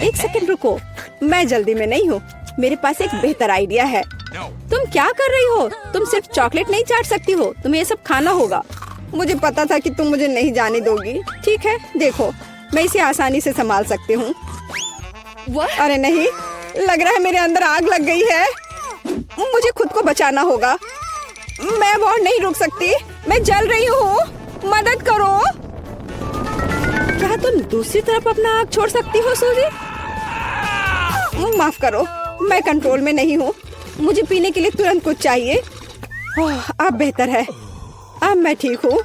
एक सेकंड रुको, मैं जल्दी में नहीं हूँ। मेरे पास एक बेहतर आइडिया है। तुम क्या कर रही हो? तुम सिर्फ चॉकलेट नहीं चाट सकती हो, तुम्हें ये सब खाना होगा। मुझे पता था कि तुम मुझे नहीं जाने दोगी। ठीक है, देखो मैं इसे आसानी से संभाल सकती हूँ। अरे नहीं, लग रहा है मेरे अंदर आग लग गई है। मुझे खुद को बचाना होगा। मैं अब और नहीं रुक सकती। मैं जल रही हूँ, मदद करो। क्या तुम दूसरी तरफ अपना आग छोड़ सकती हो सूजी? माफ करो, मैं कंट्रोल में नहीं हूँ। मुझे पीने के लिए तुरंत कुछ चाहिए। अब बेहतर है, अब मैं ठीक हूँ।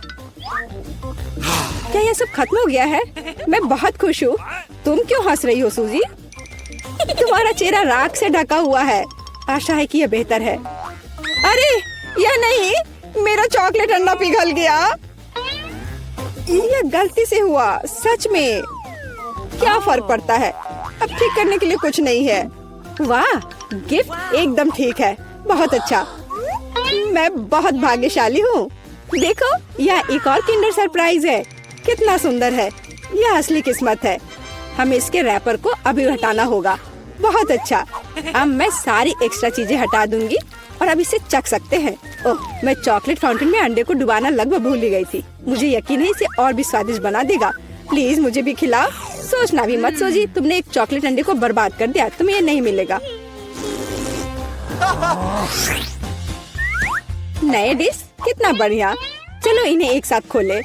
क्या यह सब खत्म हो गया है? मैं बहुत खुश हूँ। तुम क्यों हंस रही हो सूजी? तुम्हारा चेहरा राख से ढका हुआ है। आशा है कि यह बेहतर है। अरे यह नहीं, मेरा चॉकलेट अंडा पिघल गया। यह गलती से हुआ, सच में। क्या फर्क पड़ता है, अब ठीक करने के लिए कुछ नहीं है। वाह, गिफ्ट एकदम ठीक है, बहुत अच्छा। मैं बहुत भाग्यशाली हूँ। देखो, यह एक और किंडर सरप्राइज है। कितना सुंदर है। यह असली किस्मत है। हमें इसके रैपर को अभी हटाना होगा। बहुत अच्छा। अब मैं सारी एक्स्ट्रा चीजें हटा दूंगी और अब इसे चख सकते हैं। ओह, मैं चॉकलेट फाउंटेन में अंडे को डुबाना लगभग भूल ही गई थी। मुझे यकीन है इसे और भी स्वादिष्ट बना देगा। प्लीज मुझे भी खिलाओ। सोचना भी मत सोची, तुमने एक चॉकलेट अंडे को बर्बाद कर दिया। तुम्हें ये नहीं मिलेगा। नए डिश कितना बढ़िया। चलो इन्हें एक साथ खोले।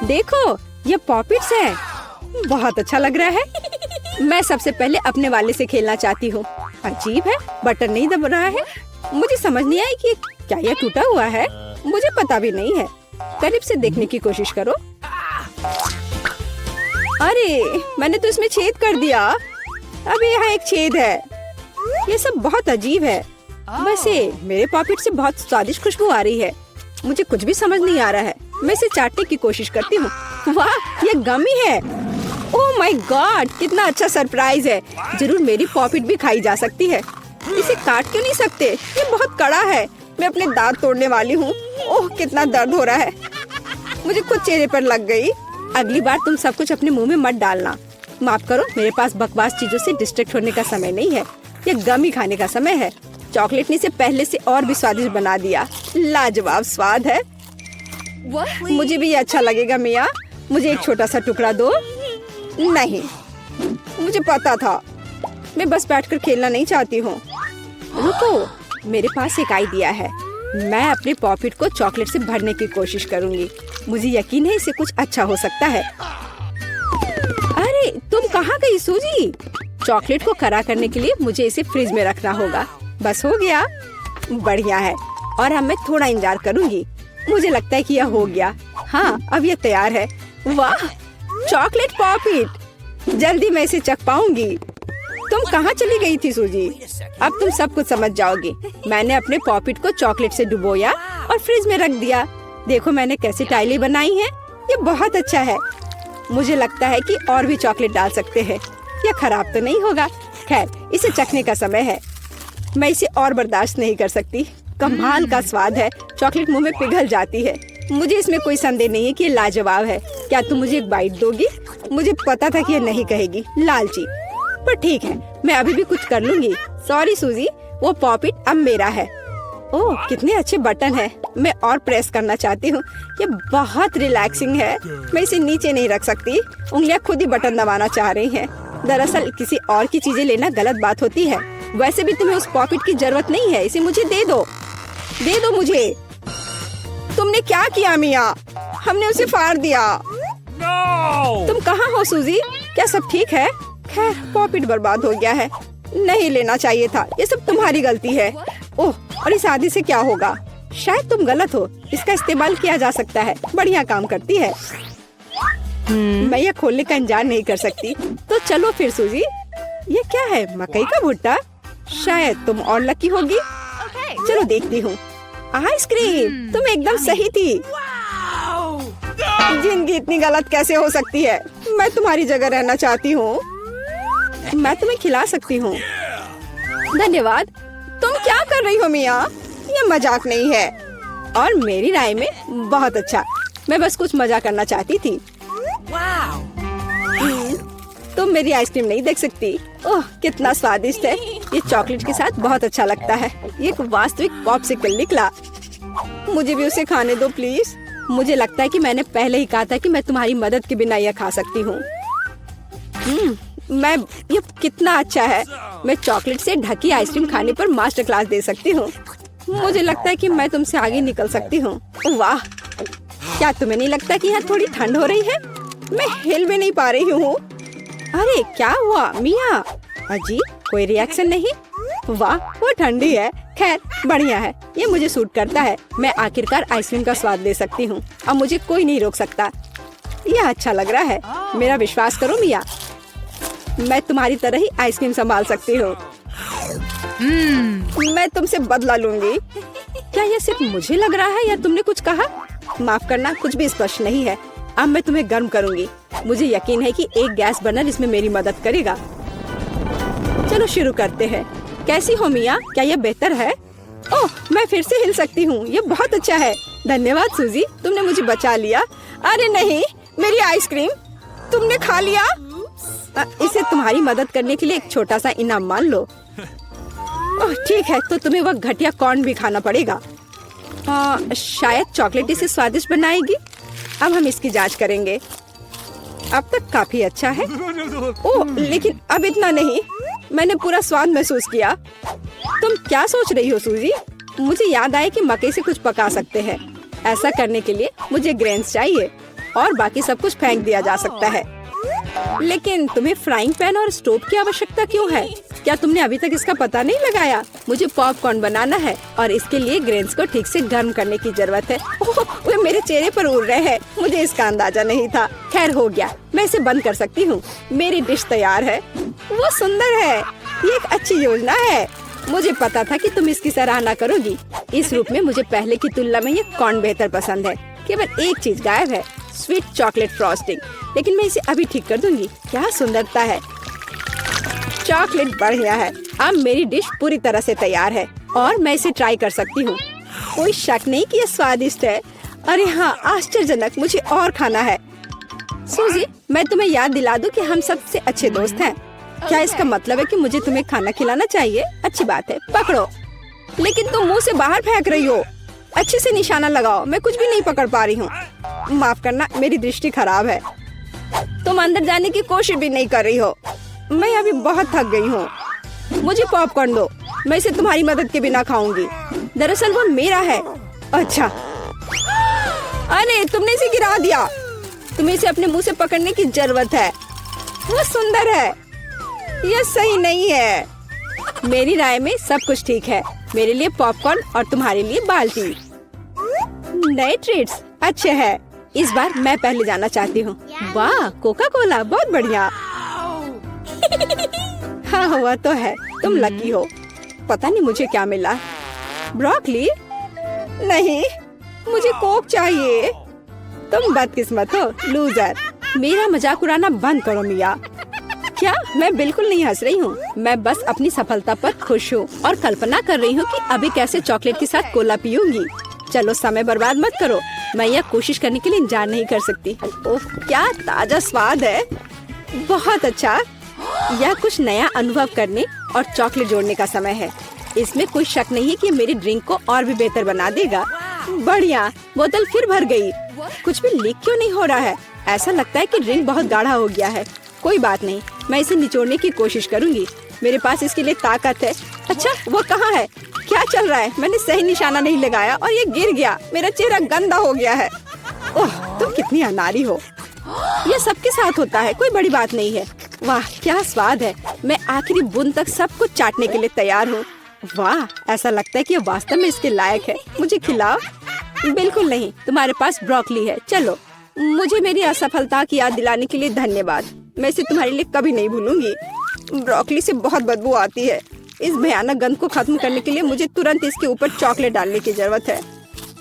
देखो, ये पॉपिट्स है। बहुत अच्छा लग रहा है। मैं सबसे पहले अपने वाले से खेलना चाहती हूँ। अजीब है, बटन नहीं दब रहा है। मुझे समझ नहीं आई कि क्या यह टूटा हुआ है। मुझे पता भी नहीं है। करीब से देखने की कोशिश करो। अरे, मैंने तो इसमें छेद कर दिया। अभी यहाँ एक छेद है। ये सब बहुत अजीब है। वैसे मेरे पॉकेट से बहुत स्वादिष्ट खुशबू आ रही है। मुझे कुछ भी समझ नहीं आ रहा है। मैं इसे चाटने की कोशिश करती हूँ। वाह, ये गमी है। ओह माय गॉड, कितना अच्छा सरप्राइज है। जरूर मेरी पॉकेट भी खाई जा सकती है। इसे काट क्यों नहीं सकते? ये बहुत कड़ा है। मैं अपने दांत तोड़ने वाली हूँ। ओह, कितना दर्द हो रहा है। मुझे खुद चेहरे पर लग गई। अगली बार तुम सब कुछ अपने मुंह में मत डालना। माफ करो, मेरे पास बकवास चीजों से डिस्ट्रैक्ट होने का समय नहीं है। ये गमी खाने का समय है। चॉकलेट ने इसे पहले से और भी स्वादिष्ट बना दिया। लाजवाब स्वाद है। मुझे भी ये अच्छा लगेगा मिया। मुझे एक छोटा सा टुकड़ा दो। नहीं, मुझे पता था। मैं बस बैठकर खेलना नहीं चाहती हूँ। रुको, मेरे पास एक आइडिया है। मैं अपने पॉकेट को चॉकलेट से भरने की कोशिश करूँगी। मुझे यकीन है इसे कुछ अच्छा हो सकता है। अरे, तुम कहाँ गई सूजी? चॉकलेट को खरा करने के लिए मुझे इसे फ्रिज में रखना होगा। बस हो गया। बढ़िया है। और अब मैं थोड़ा इंतजार करूँगी। मुझे लगता है कि यह हो गया। हाँ, अब यह तैयार है। वाह, चॉकलेट पॉकेट। जल्दी मैं इसे चख पाऊंगी। तुम कहाँ चली गई थी सूजी? अब तुम सब कुछ समझ जाओगी। मैंने अपने पॉकेट को चॉकलेट से डुबोया और फ्रिज में रख दिया। देखो मैंने कैसी टाइलें बनाई हैं। ये बहुत अच्छा है। मुझे लगता है कि और भी चॉकलेट डाल सकते हैं। यह खराब तो नहीं होगा। खैर, इसे चखने का समय है। मैं इसे और बर्दाश्त नहीं कर सकती। कमाल का स्वाद है। चॉकलेट मुंह में पिघल जाती है। मुझे इसमें कोई संदेह नहीं है कि ये लाजवाब है। क्या तुम मुझे एक बाइट दोगी? मुझे पता था कि ये नहीं कहेगी, लालची। पर ठीक है, मैं अभी भी कुछ कर लूंगी। सॉरी सूजी, वो पॉकेट अब मेरा है। ओह, कितने अच्छे बटन है। मैं और प्रेस करना चाहती हूँ। ये बहुत रिलैक्सिंग है। मैं इसे नीचे नहीं रख सकती। उंगलियां खुद ही बटन दबाना चाह रही हैं। दरअसल किसी और की चीजें लेना गलत बात होती है। वैसे भी तुम्हें उस पॉकेट की जरूरत नहीं है। इसे मुझे दे दो। दे दो मुझे। तुमने क्या किया मिया? हमने उसे फाड़ दिया। तुम कहाँ हो सूजी? क्या सब ठीक है? खैर, पॉकेट बर्बाद हो गया है। नहीं लेना चाहिए था। ये सब तुम्हारी गलती है। ओह, और इस आदि से क्या होगा? शायद तुम गलत हो। इसका इस्तेमाल किया जा सकता है। बढ़िया काम करती है। मैं यह खोलने का इंतजार नहीं कर सकती। तो चलो फिर सूजी। ये क्या है? मकई का भुट्टा? शायद तुम और लकी होगी। चलो देखती हूँ। आइसक्रीम, तुम एकदम सही थी। जिंदगी इतनी गलत कैसे हो सकती है? मैं तुम्हारी जगह रहना चाहती हूँ। मैं तुम्हें खिला सकती हूँ। धन्यवाद। तुम क्या कर रही हो मिया? ये मजाक नहीं है। और मेरी राय में बहुत अच्छा। मैं बस कुछ मजा करना चाहती थी। तुम मेरी आइसक्रीम नहीं देख सकती। ओह, कितना स्वादिष्ट है। ये चॉकलेट के साथ बहुत अच्छा लगता है। ये एक वास्तविक पॉप्सिकल निकला। मुझे भी उसे खाने दो प्लीज। मुझे लगता है कि मैंने पहले ही कहा था कि मैं तुम्हारी मदद के बिना यह खा सकती हूँ। ये कितना अच्छा है। मैं चॉकलेट से ढकी आइसक्रीम खाने पर मास्टर क्लास दे सकती हूँ। मुझे लगता है कि मैं तुमसे आगे निकल सकती हूँ। वाह, क्या तुम्हें नहीं लगता कि यहाँ थोड़ी ठंड हो रही है? मैं हिल भी नहीं पा रही हूँ। अरे क्या हुआ मिया? अजीब, कोई रिएक्शन नहीं। वाह, वो ठंडी है। खैर बढ़िया है, ये मुझे सूट करता है। मैं आखिरकार आइसक्रीम का स्वाद ले सकती हूँ। अब मुझे कोई नहीं रोक सकता। यह अच्छा लग रहा है। मेरा विश्वास करो मिया, मैं तुम्हारी तरह ही आइसक्रीम संभाल सकती हूँ। मैं तुमसे बदला लूंगी। क्या यह सिर्फ मुझे लग रहा है या तुमने कुछ कहा? माफ करना, कुछ भी स्पष्ट नहीं है। अब मैं तुम्हें गर्म करूंगी। मुझे यकीन है कि एक गैस बर्नर इसमें मेरी मदद करेगा। चलो शुरू करते हैं। कैसी हो मिया? क्या यह बेहतर है? ओह, मैं फिर से हिल सकती हूँ। ये बहुत अच्छा है। धन्यवाद सूजी, तुमने मुझे बचा लिया। अरे नहीं, मेरी आइसक्रीम तुमने खा लिया। इसे तुम्हारी मदद करने के लिए एक छोटा सा इनाम मान लो। ओह ठीक है, तो तुम्हें वह घटिया कॉर्न भी खाना पड़ेगा। शायद चॉकलेट इसे स्वादिष्ट बनाएगी। अब हम इसकी जांच करेंगे। अब तक काफी अच्छा है। ओह लेकिन अब इतना नहीं, मैंने पूरा स्वाद महसूस किया। तुम क्या सोच रही हो सूजी? मुझे याद आया कि मकई से कुछ पका सकते हैं। ऐसा करने के लिए मुझे ग्रेन्स चाहिए और बाकी सब कुछ फेंक दिया जा सकता है। लेकिन तुम्हें फ्राइंग पैन और स्टोव की आवश्यकता क्यों है? क्या तुमने अभी तक इसका पता नहीं लगाया? मुझे पॉपकॉर्न बनाना है और इसके लिए ग्रेन्स को ठीक से गर्म करने की जरूरत है। ओह, वे मेरे चेहरे पर उड़ रहे हैं। मुझे इसका अंदाजा नहीं था। खैर हो गया, मैं इसे बंद कर सकती हूँ। मेरी डिश तैयार है। वो सुंदर है। ये एक अच्छी योजना है। मुझे पता था कि तुम इसकी सराहना करोगी। इस रूप में मुझे पहले की तुलना में ये कॉर्न बेहतर पसंद है। केवल एक चीज गायब है, स्वीट चॉकलेट फ्रॉस्टिंग। लेकिन मैं इसे अभी ठीक कर दूंगी। क्या सुंदरता है। चॉकलेट बढ़िया है। अब मेरी डिश पूरी तरह से तैयार है और मैं इसे ट्राई कर सकती हूँ। कोई शक नहीं कि यह स्वादिष्ट है। अरे हाँ, आश्चर्यजनक। मुझे और खाना है। सूजी, मैं तुम्हें याद दिला दूं कि हम सबसे अच्छे दोस्त हैं। क्या इसका मतलब है कि मुझे तुम्हें खाना खिलाना चाहिए? अच्छी बात है, पकड़ो। लेकिन तुम मुंह से बाहर फेंक रही हो। अच्छे से निशाना लगाओ। मैं कुछ भी नहीं पकड़ पा रही हूँ। माफ करना, मेरी दृष्टि खराब है। तुम अंदर जाने की कोशिश भी नहीं कर रही हो। मैं अभी बहुत थक गई हूँ। मुझे पॉपकॉर्न दो। मैं इसे तुम्हारी मदद के बिना खाऊंगी। दरअसल वो मेरा है। अच्छा, अरे तुमने इसे गिरा दिया। तुम्हें इसे अपने मुंह से पकड़ने की जरूरत है। वो सुंदर है। यह सही नहीं है। मेरी राय में सब कुछ ठीक है। मेरे लिए पॉपकॉर्न और तुम्हारे लिए बाल्टी। नए ट्रीट्स अच्छे हैं। इस बार मैं पहले जाना चाहती हूँ। वाह, कोका कोला, बहुत बढ़िया। हाँ हुआ तो है। तुम लकी हो। पता नहीं मुझे क्या मिला। ब्रोकली? नहीं, मुझे कोक चाहिए। तुम बदकिस्मत हो, लूजर। मेरा मजाक उड़ाना बंद करो मिया। क्या? मैं बिल्कुल नहीं हंस रही हूँ। मैं बस अपनी सफलता पर खुश हूँ और कल्पना कर रही हूँ कि अभी कैसे चॉकलेट के साथ कोला पीऊंगी। चलो समय बर्बाद मत करो। मैं यह कोशिश करने के लिए इंतजार नहीं कर सकती। ओह, क्या ताजा स्वाद है। बहुत अच्छा। यह कुछ नया अनुभव करने और चॉकलेट जोड़ने का समय है। इसमें कोई शक नहीं है कि मेरी ड्रिंक को और भी बेहतर बना देगा। बढ़िया, बोतल फिर भर गई। कुछ भी लीक क्यों नहीं हो रहा है? ऐसा लगता है कि ड्रिंक बहुत गाढ़ा हो गया है। कोई बात नहीं, मैं इसे निचोड़ने की कोशिश करूंगी। मेरे पास इसके लिए ताकत है। अच्छा, वो कहाँ है? क्या चल रहा है? मैंने सही निशाना नहीं लगाया और ये गिर गया। मेरा चेहरा गंदा हो गया है। ओह, तुम कितनी अनाड़ी हो। ये सबके साथ होता है, कोई बड़ी बात नहीं है। वाह, क्या स्वाद है। मैं आखिरी बूंद तक सब कुछ चाटने के लिए तैयार हूँ। वाह, ऐसा लगता है कि ये वास्तव में इसके लायक है। मुझे खिलाओ। बिल्कुल नहीं, तुम्हारे पास ब्रोकली है। चलो। मुझे मेरी असफलता की याद दिलाने के लिए धन्यवाद। मैं इसे तुम्हारे लिए कभी नहीं भूलूंगी। ब्रोकली से बहुत बदबू आती है। इस भयानक गंध को खत्म करने के लिए मुझे तुरंत इसके ऊपर चॉकलेट डालने की जरूरत है।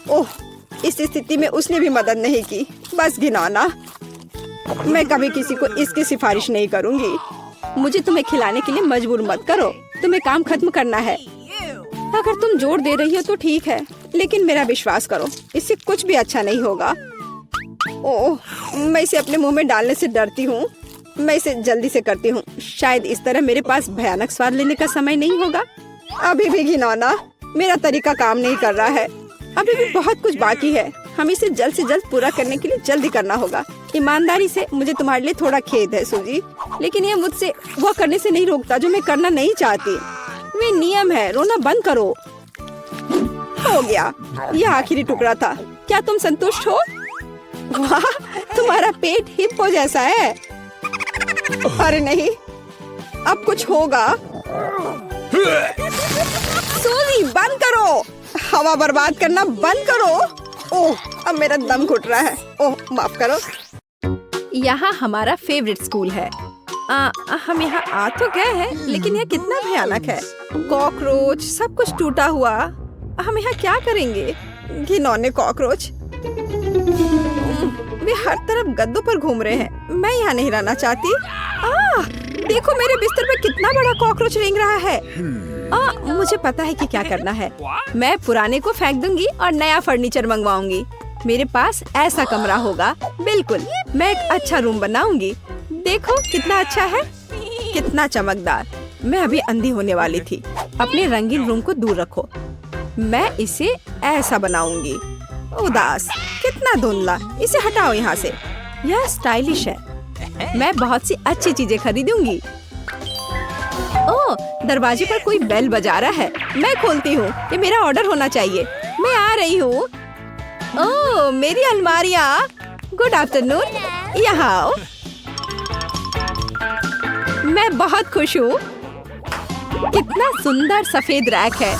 ओह, इस स्थिति में उसने भी मदद नहीं की। बस घिनौना। मैं कभी किसी को इसकी सिफारिश नहीं करूंगी। मुझे तुम्हें खिलाने के लिए मजबूर मत करो। तुम्हें काम खत्म करना है। अगर तुम जोर दे रही हो तो ठीक है, लेकिन मेरा विश्वास करो, इससे कुछ भी अच्छा नहीं होगा। ओह, मैं इसे अपने मुंह में डालने से डरती हूँ। मैं इसे जल्दी से करती हूँ। शायद इस तरह मेरे पास भयानक स्वाद लेने का समय नहीं होगा। अभी भी घिनौना। मेरा तरीका काम नहीं कर रहा है। अभी भी बहुत कुछ बाकी है। हमें इसे जल्द से जल्द पूरा करने के लिए जल्दी करना होगा। ईमानदारी से मुझे तुम्हारे लिए थोड़ा खेद है सूजी, लेकिन ये मुझसे वो करने से नहीं रोकता जो मैं करना नहीं चाहती। वे नियम है। रोना बंद करो। हो गया, यह आखिरी टुकड़ा था। क्या तुम संतुष्ट हो? वाह, तुम्हारा पेट हिप्पो जैसा है। अरे नहीं, अब कुछ होगा। सूजी बंद करो, हवा बर्बाद करना बंद करो। ओह, अब मेरा दम घुट रहा है। ओह, माफ करो। यहाँ हमारा फेवरेट स्कूल है। हम यहाँ आ तो गए हैं, लेकिन यह कितना भयानक है। कॉकरोच, सब कुछ टूटा हुआ। हम यहाँ क्या करेंगे? घिनौने कॉकरोच, वे हर तरफ गद्दों पर घूम रहे हैं। मैं यहाँ नहीं रहना चाहती। देखो मेरे बिस्तर पे कितना बड़ा कॉकरोच रेंग रहा है। मुझे पता है कि क्या करना है। मैं पुराने को फेंक दूंगी और नया फर्नीचर मंगवाऊंगी। मेरे पास ऐसा कमरा होगा। बिल्कुल, मैं एक अच्छा रूम बनाऊंगी। देखो कितना अच्छा है, कितना चमकदार। मैं अभी अंधी होने वाली थी। अपने रंगीन रूम को दूर रखो। मैं इसे ऐसा बनाऊंगी। उदास, कितना धुंधला। इसे हटाओ यहाँ से। यह स्टाइलिश है। मैं बहुत सी अच्छी चीजें खरीदूंगी। ओह, दरवाजे पर कोई बेल बजा रहा है। मैं खोलती हूँ। ये मेरा ऑर्डर होना चाहिए। मैं आ रही हूँ। ओह, मेरी अलमारियाँ। गुड आफ्टरनून, यहाँ आओ। मैं बहुत खुश हूँ। कितना सुंदर सफेद रैक है।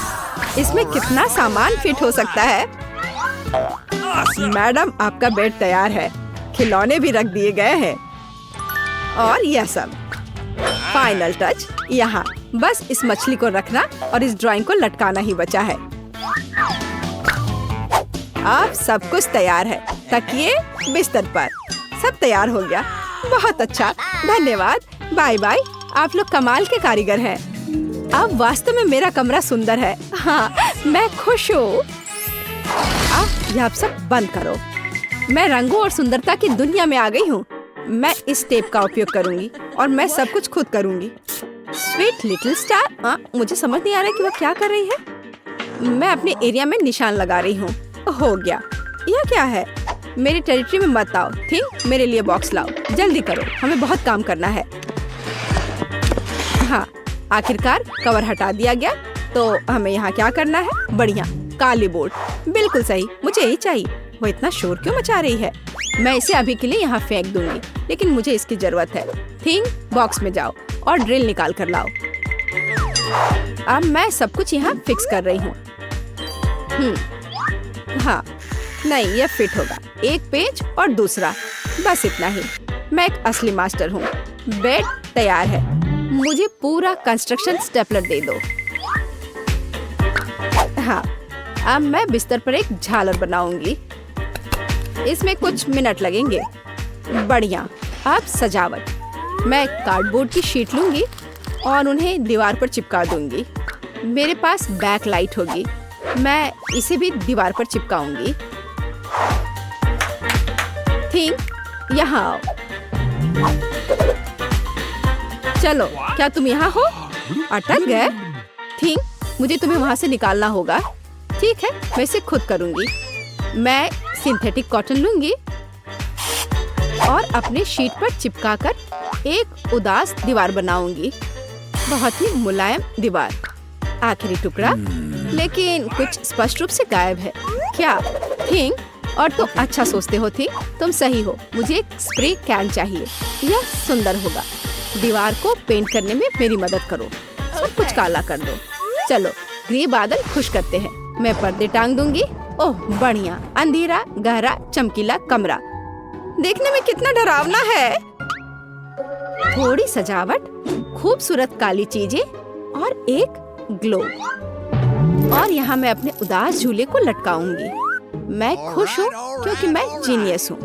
इसमें कितना सामान फिट हो सकता है। मैडम, आपका बेड तैयार है। खिलौने भी रख दिए गए हैं। और यह सब फाइनल टच यहाँ। बस इस मछली को रखना और इस ड्राइंग को लटकाना ही बचा है। अब सब कुछ तैयार है। तकिए, बिस्तर पर, सब तैयार हो गया। बहुत अच्छा, धन्यवाद। Bye bye. आप लोग कमाल के कारीगर हैं। अब वास्तव में मेरा कमरा सुंदर है। हाँ, मैं खुश हूँ। यह आप सब बंद करो। मैं रंगों और सुंदरता की दुनिया में आ गई हूँ। मैं इस टेप का उपयोग करूंगी और मैं सब कुछ खुद करूंगी। स्वीट लिटिल स्टार, मुझे समझ नहीं आ रहा कि वो क्या कर रही है। मैं अपने एरिया में निशान लगा रही हूँ। हो गया। यह क्या है? मेरी टेरिटरी में मत आओ। ठीक, मेरे लिए बॉक्स लाओ। जल्दी करो, हमें बहुत काम करना है। हाँ, आखिरकार कवर हटा दिया गया। तो हमें यहाँ क्या करना है? बढ़िया, काली बोर्ड। बिल्कुल सही, मुझे यही चाहिए। वो इतना शोर क्यों मचा रही है? मैं इसे अभी के लिए यहाँ फेंक दूंगी, लेकिन मुझे इसकी जरूरत है। थिंग, बॉक्स में जाओ और ड्रिल निकाल कर लाओ। अब मैं सब कुछ यहाँ फिक्स कर रही हूँ। हाँ, नहीं, यह फिट होगा। एक पेज और दूसरा, बस इतना ही। मैं एक असली मास्टर हूँ। बेड तैयार है। मुझे पूरा कंस्ट्रक्शन स्टेपलर दे दो। हाँ, अब मैं बिस्तर पर एक झालर बनाऊंगी। इसमें कुछ मिनट लगेंगे। बढ़िया। अब सजावट। मैं कार्डबोर्ड की शीट लूंगी और उन्हें दीवार पर चिपका दूंगी। मेरे पास बैक लाइट होगी। मैं इसे भी दीवार पर चिपकाऊंगी। थिंग, यहाँ आओ। चलो, क्या तुम यहाँ हो? अटक गए? थिंग, मुझे तुम्हें वहाँ से निकालना होगा। ठीक है, मैं इसे खुद करूंगी। मैं सिंथेटिक कॉटन लूंगी और अपने शीट पर चिपकाकर एक उदास दीवार बनाऊंगी। बहुत ही मुलायम दीवार। आखिरी टुकड़ा, लेकिन कुछ स्पष्ट रूप से गायब है। क्या? थिंग, और तुम अच्छा सोचते हो। थी, तुम सही हो। मुझे एक स्प्रे कैन चाहिए। यह सुंदर होगा। दीवार को पेंट करने में मेरी मदद करो। सब कुछ काला कर दो। चलो, ग्रे बादल खुश करते हैं। मैं पर्दे टांग दूंगी। ओह, बढ़िया। अंधेरा, गहरा, चमकीला कमरा। देखने में कितना डरावना है। थोड़ी सजावट, खूबसूरत काली चीजें और एक ग्लो। और यहाँ मैं अपने उदास झूले को लटकाऊंगी। मैं खुश हूँ क्योंकि मैं जीनियस हूँ।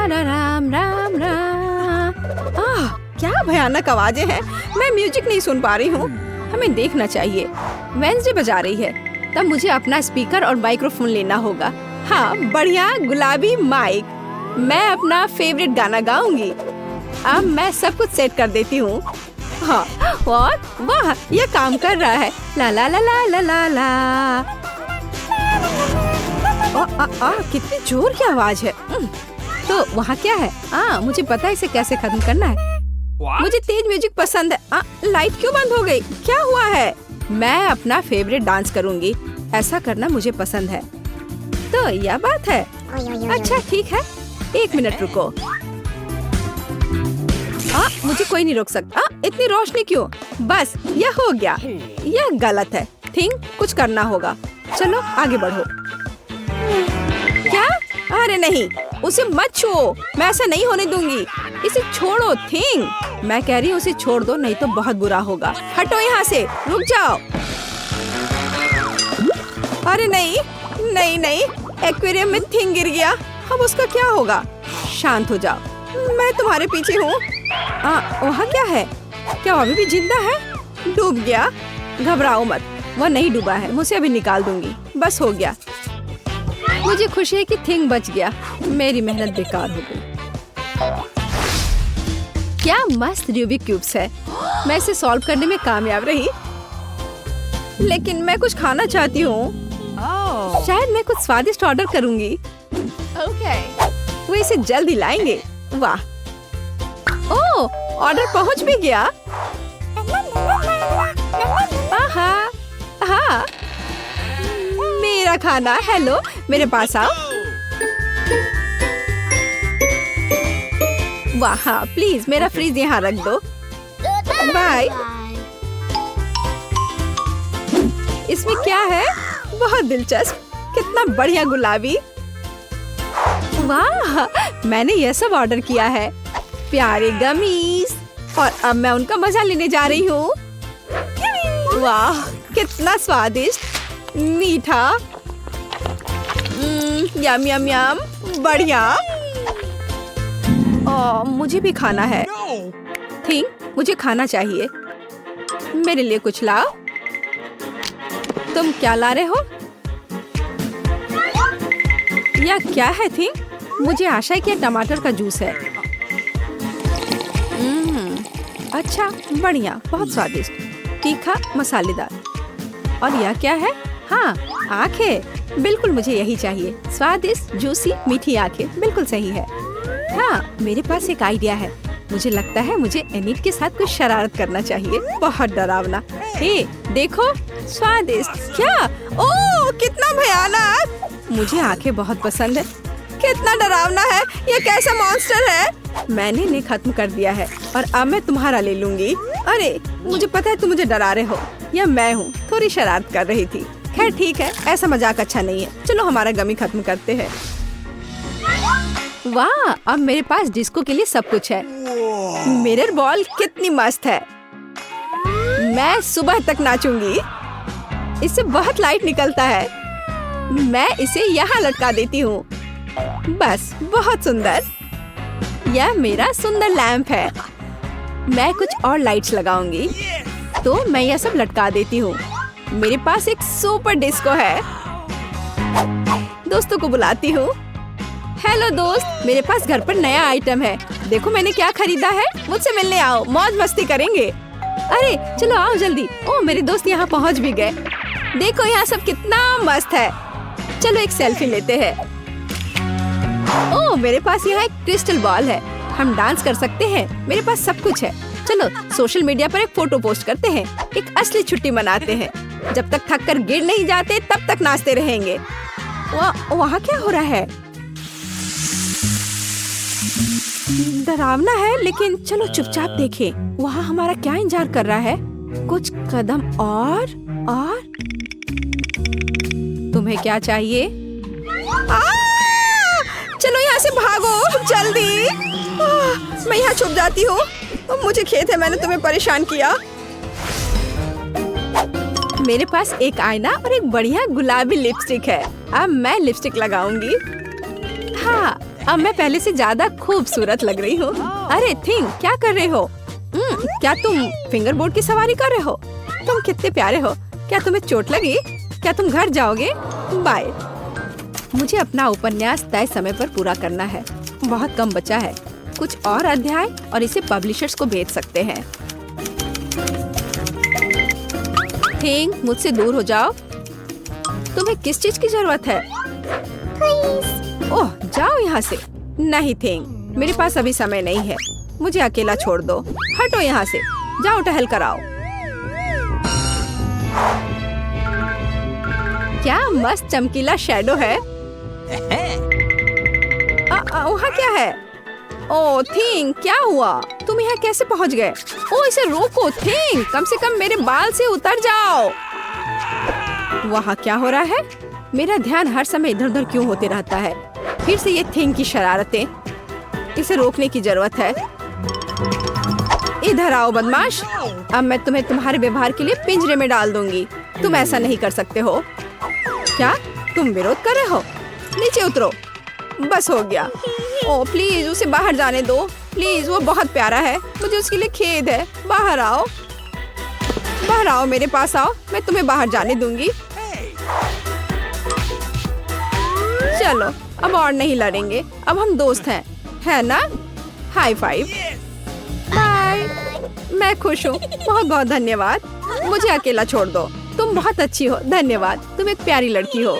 राम राम राम। क्या भयानक आवाजें हैं। मैं म्यूजिक नहीं सुन पा रही हूँ। हमें देखना चाहिए। वेंसडे बजा रही है। तब मुझे अपना स्पीकर और माइक्रोफोन लेना होगा। हाँ, बढ़िया गुलाबी माइक। मैं अपना फेवरेट गाना गाऊंगी। अब मैं सब कुछ सेट कर देती हूँ। हाँ, और वाह, ये काम कर रहा है। ला ला ला ला ला ला ला। कितनी जोर की आवाज है। तो वहाँ क्या है? मुझे पता है इसे कैसे खत्म करना है। मुझे तेज म्यूजिक पसंद है। लाइट क्यों बंद हो गई? क्या हुआ है? मैं अपना फेवरेट डांस करूंगी। ऐसा करना मुझे पसंद है। तो यह बात है। अच्छा ठीक है, 1 मिनट रुको। मुझे कोई नहीं रोक सकता। इतनी रोशनी क्यों? बस यह हो गया। यह गलत है। थिंग, कुछ करना होगा। चलो आगे बढ़ो। क्या? अरे नहीं, उसे मत छुओ। मैं ऐसा नहीं होने दूंगी। इसे छोड़ो थिंग। मैं कह रही हूँ उसे छोड़ दो, नहीं तो बहुत बुरा होगा। हटो यहाँ से, रुक जाओ। अरे नहीं नहीं नहीं, एक्वेरियम में थिंग गिर गया। अब उसका क्या होगा? शांत हो जाओ, मैं तुम्हारे पीछे हूँ। वहाँ क्या है? क्या वो अभी भी जिंदा है? डूब गया? घबराओ मत, वो नहीं डूबा है। मुझे अभी निकाल दूंगी। बस हो गया। मुझे खुशी है कि थिंग बच गया। मेरी मेहनत बेकार हो गई। क्या मस्त रूबिक क्यूब्स है। मैं इसे सॉल्व करने में कामयाब रही। लेकिन मैं कुछ खाना चाहती हूँ। शायद मैं कुछ स्वादिष्ट ऑर्डर करूंगी। वो इसे जल्दी लाएंगे। वाह, ओह, ऑर्डर पहुंच भी गया। हाँ, मेरा खाना। हेलो, मेरे पास आओ। वाह, हाँ, प्लीज मेरा फ्रीज यहाँ रख दो। बाय। इसमें क्या है? बहुत दिलचस्प। कितना बढ़िया गुलाबी। वाह, मैंने यह सब ऑर्डर किया है। प्यारे गमीज। और अब मैं उनका मजा लेने जा रही हूँ। वाह, कितना स्वादिष्ट, मीठा। यम यम यम, बढ़िया। मुझे भी खाना है। थिंग, मुझे खाना चाहिए। मेरे लिए कुछ लाओ। तुम क्या ला रहे हो? यह क्या है थिंग? मुझे आशा है कि यह टमाटर का जूस है। अच्छा, बढ़िया, बहुत स्वादिष्ट, तीखा, मसालेदार। और यह क्या है? हाँ, आंखें। बिल्कुल मुझे यही चाहिए। स्वादिष्ट, जूसी, मीठी आंखें, बिल्कुल सही है। हाँ, मेरे पास एक आइडिया है। मुझे लगता है मुझे एनिट के साथ कुछ शरारत करना चाहिए। बहुत डरावना। हे, देखो, स्वादिष्ट। क्या? ओह, कितना भयानक। मुझे आंखें बहुत पसंद है। कितना डरावना है। ये कैसा मॉन्स्टर है? मैंने इन्हें खत्म कर दिया है और अब मैं तुम्हारा ले लूंगी। अरे, मुझे पता है तुम मुझे डरा रहे हो। यह मैं हूँ, थोड़ी शरारत कर रही थी। खैर ठीक है, ऐसा मजाक अच्छा नहीं है। चलो हमारा गमी खत्म करते हैं। वाह, अब मेरे पास डिस्को के लिए सब कुछ है। मिरर बॉल कितनी मस्त है। मैं सुबह तक नाचूंगी। इससे बहुत लाइट निकलता है। मैं इसे यहाँ लटका देती हूँ। बस, बहुत सुंदर। यह मेरा सुंदर लैंप है। मैं कुछ और लाइट्स लगाऊंगी। तो मैं यह सब लटका देती हूँ। मेरे पास एक सुपर डिस्को है। दोस्तों को बुलाती हूँ। हेलो दोस्त, मेरे पास घर पर नया आइटम है। देखो मैंने क्या खरीदा है। मुझसे मिलने आओ, मौज मस्ती करेंगे। अरे चलो आओ जल्दी। ओह, मेरे दोस्त यहाँ पहुँच भी गए। देखो यहाँ सब कितना मस्त है। चलो एक सेल्फी लेते हैं। ओह, मेरे पास यहाँ एक क्रिस्टल बॉल है। हम डांस कर सकते हैं। मेरे पास सब कुछ है। चलो सोशल मीडिया पर एक फोटो पोस्ट करते हैं। एक असली छुट्टी मनाते हैं। जब तक थक कर गिर नहीं जाते तब तक नाचते रहेंगे। वहाँ क्या हो रहा है? डरावना है, लेकिन चलो चुपचाप देखें। वहाँ हमारा क्या इंतजार कर रहा है? कुछ कदम और तुम्हें क्या चाहिए? चलो यहाँ से भागो जल्दी। मैं यहाँ छुप जाती हूँ। मुझे खेद है मैंने तुम्हें परेशान किया। मेरे पास एक आईना और एक बढ़िया गुलाबी लिपस्टिक है। अब मैं लिपस्टिक लगाऊंगी। हाँ, अब मैं पहले से ज्यादा खूबसूरत लग रही हूँ। अरे थिंग, क्या कर रहे हो? क्या तुम फिंगर बोर्ड की सवारी कर रहे हो? तुम कितने प्यारे हो। क्या तुम्हें चोट लगी? क्या तुम घर जाओगे? बाय। मुझे अपना उपन्यास तय समय पर पूरा करना है। बहुत कम बचा है। कुछ और अध्याय और इसे पब्लिशर्स को भेज सकते हैं। थिंग, मुझसे दूर हो जाओ। तुम्हें किस चीज की जरूरत है? ओह, जाओ यहाँ से। नहीं थिंग, मेरे पास अभी समय नहीं है। मुझे अकेला छोड़ दो। हटो यहाँ से, जाओ टहल कर आओ। क्या मस्त चमकीला शैडो है। वहाँ क्या है? ओ थिंक, क्या हुआ? तुम यहाँ कैसे पहुँच गए? ओ इसे रोको थिंक, कम से कम मेरे बाल से उतर जाओ। वहाँ क्या हो रहा है? मेरा ध्यान हर समय इधर उधर क्यों होते रहता है? फिर से ये थिंक की शरारतें। इसे रोकने की जरूरत है। इधर आओ बदमाश, अब मैं तुम्हें तुम्हारे व्यवहार के लिए पिंजरे में डाल दूंगी। तुम ऐसा नहीं कर सकते हो। क्या तुम विरोध कर रहे हो? नीचे उतरो। बस हो गया। ओ प्लीज उसे बाहर जाने दो प्लीज, वो बहुत प्यारा है, मुझे उसके लिए खेद है। बाहर आओ, बाहर आओ, मेरे पास आओ, मैं तुम्हें बाहर जाने दूंगी। चलो अब और नहीं लड़ेंगे, अब हम दोस्त हैं, है ना? High five. बाय। मैं खुश हूँ, बहुत बहुत धन्यवाद। मुझे अकेला छोड़ दो। तुम बहुत अच्छी हो, धन्यवाद। तुम एक प्यारी लड़की हो।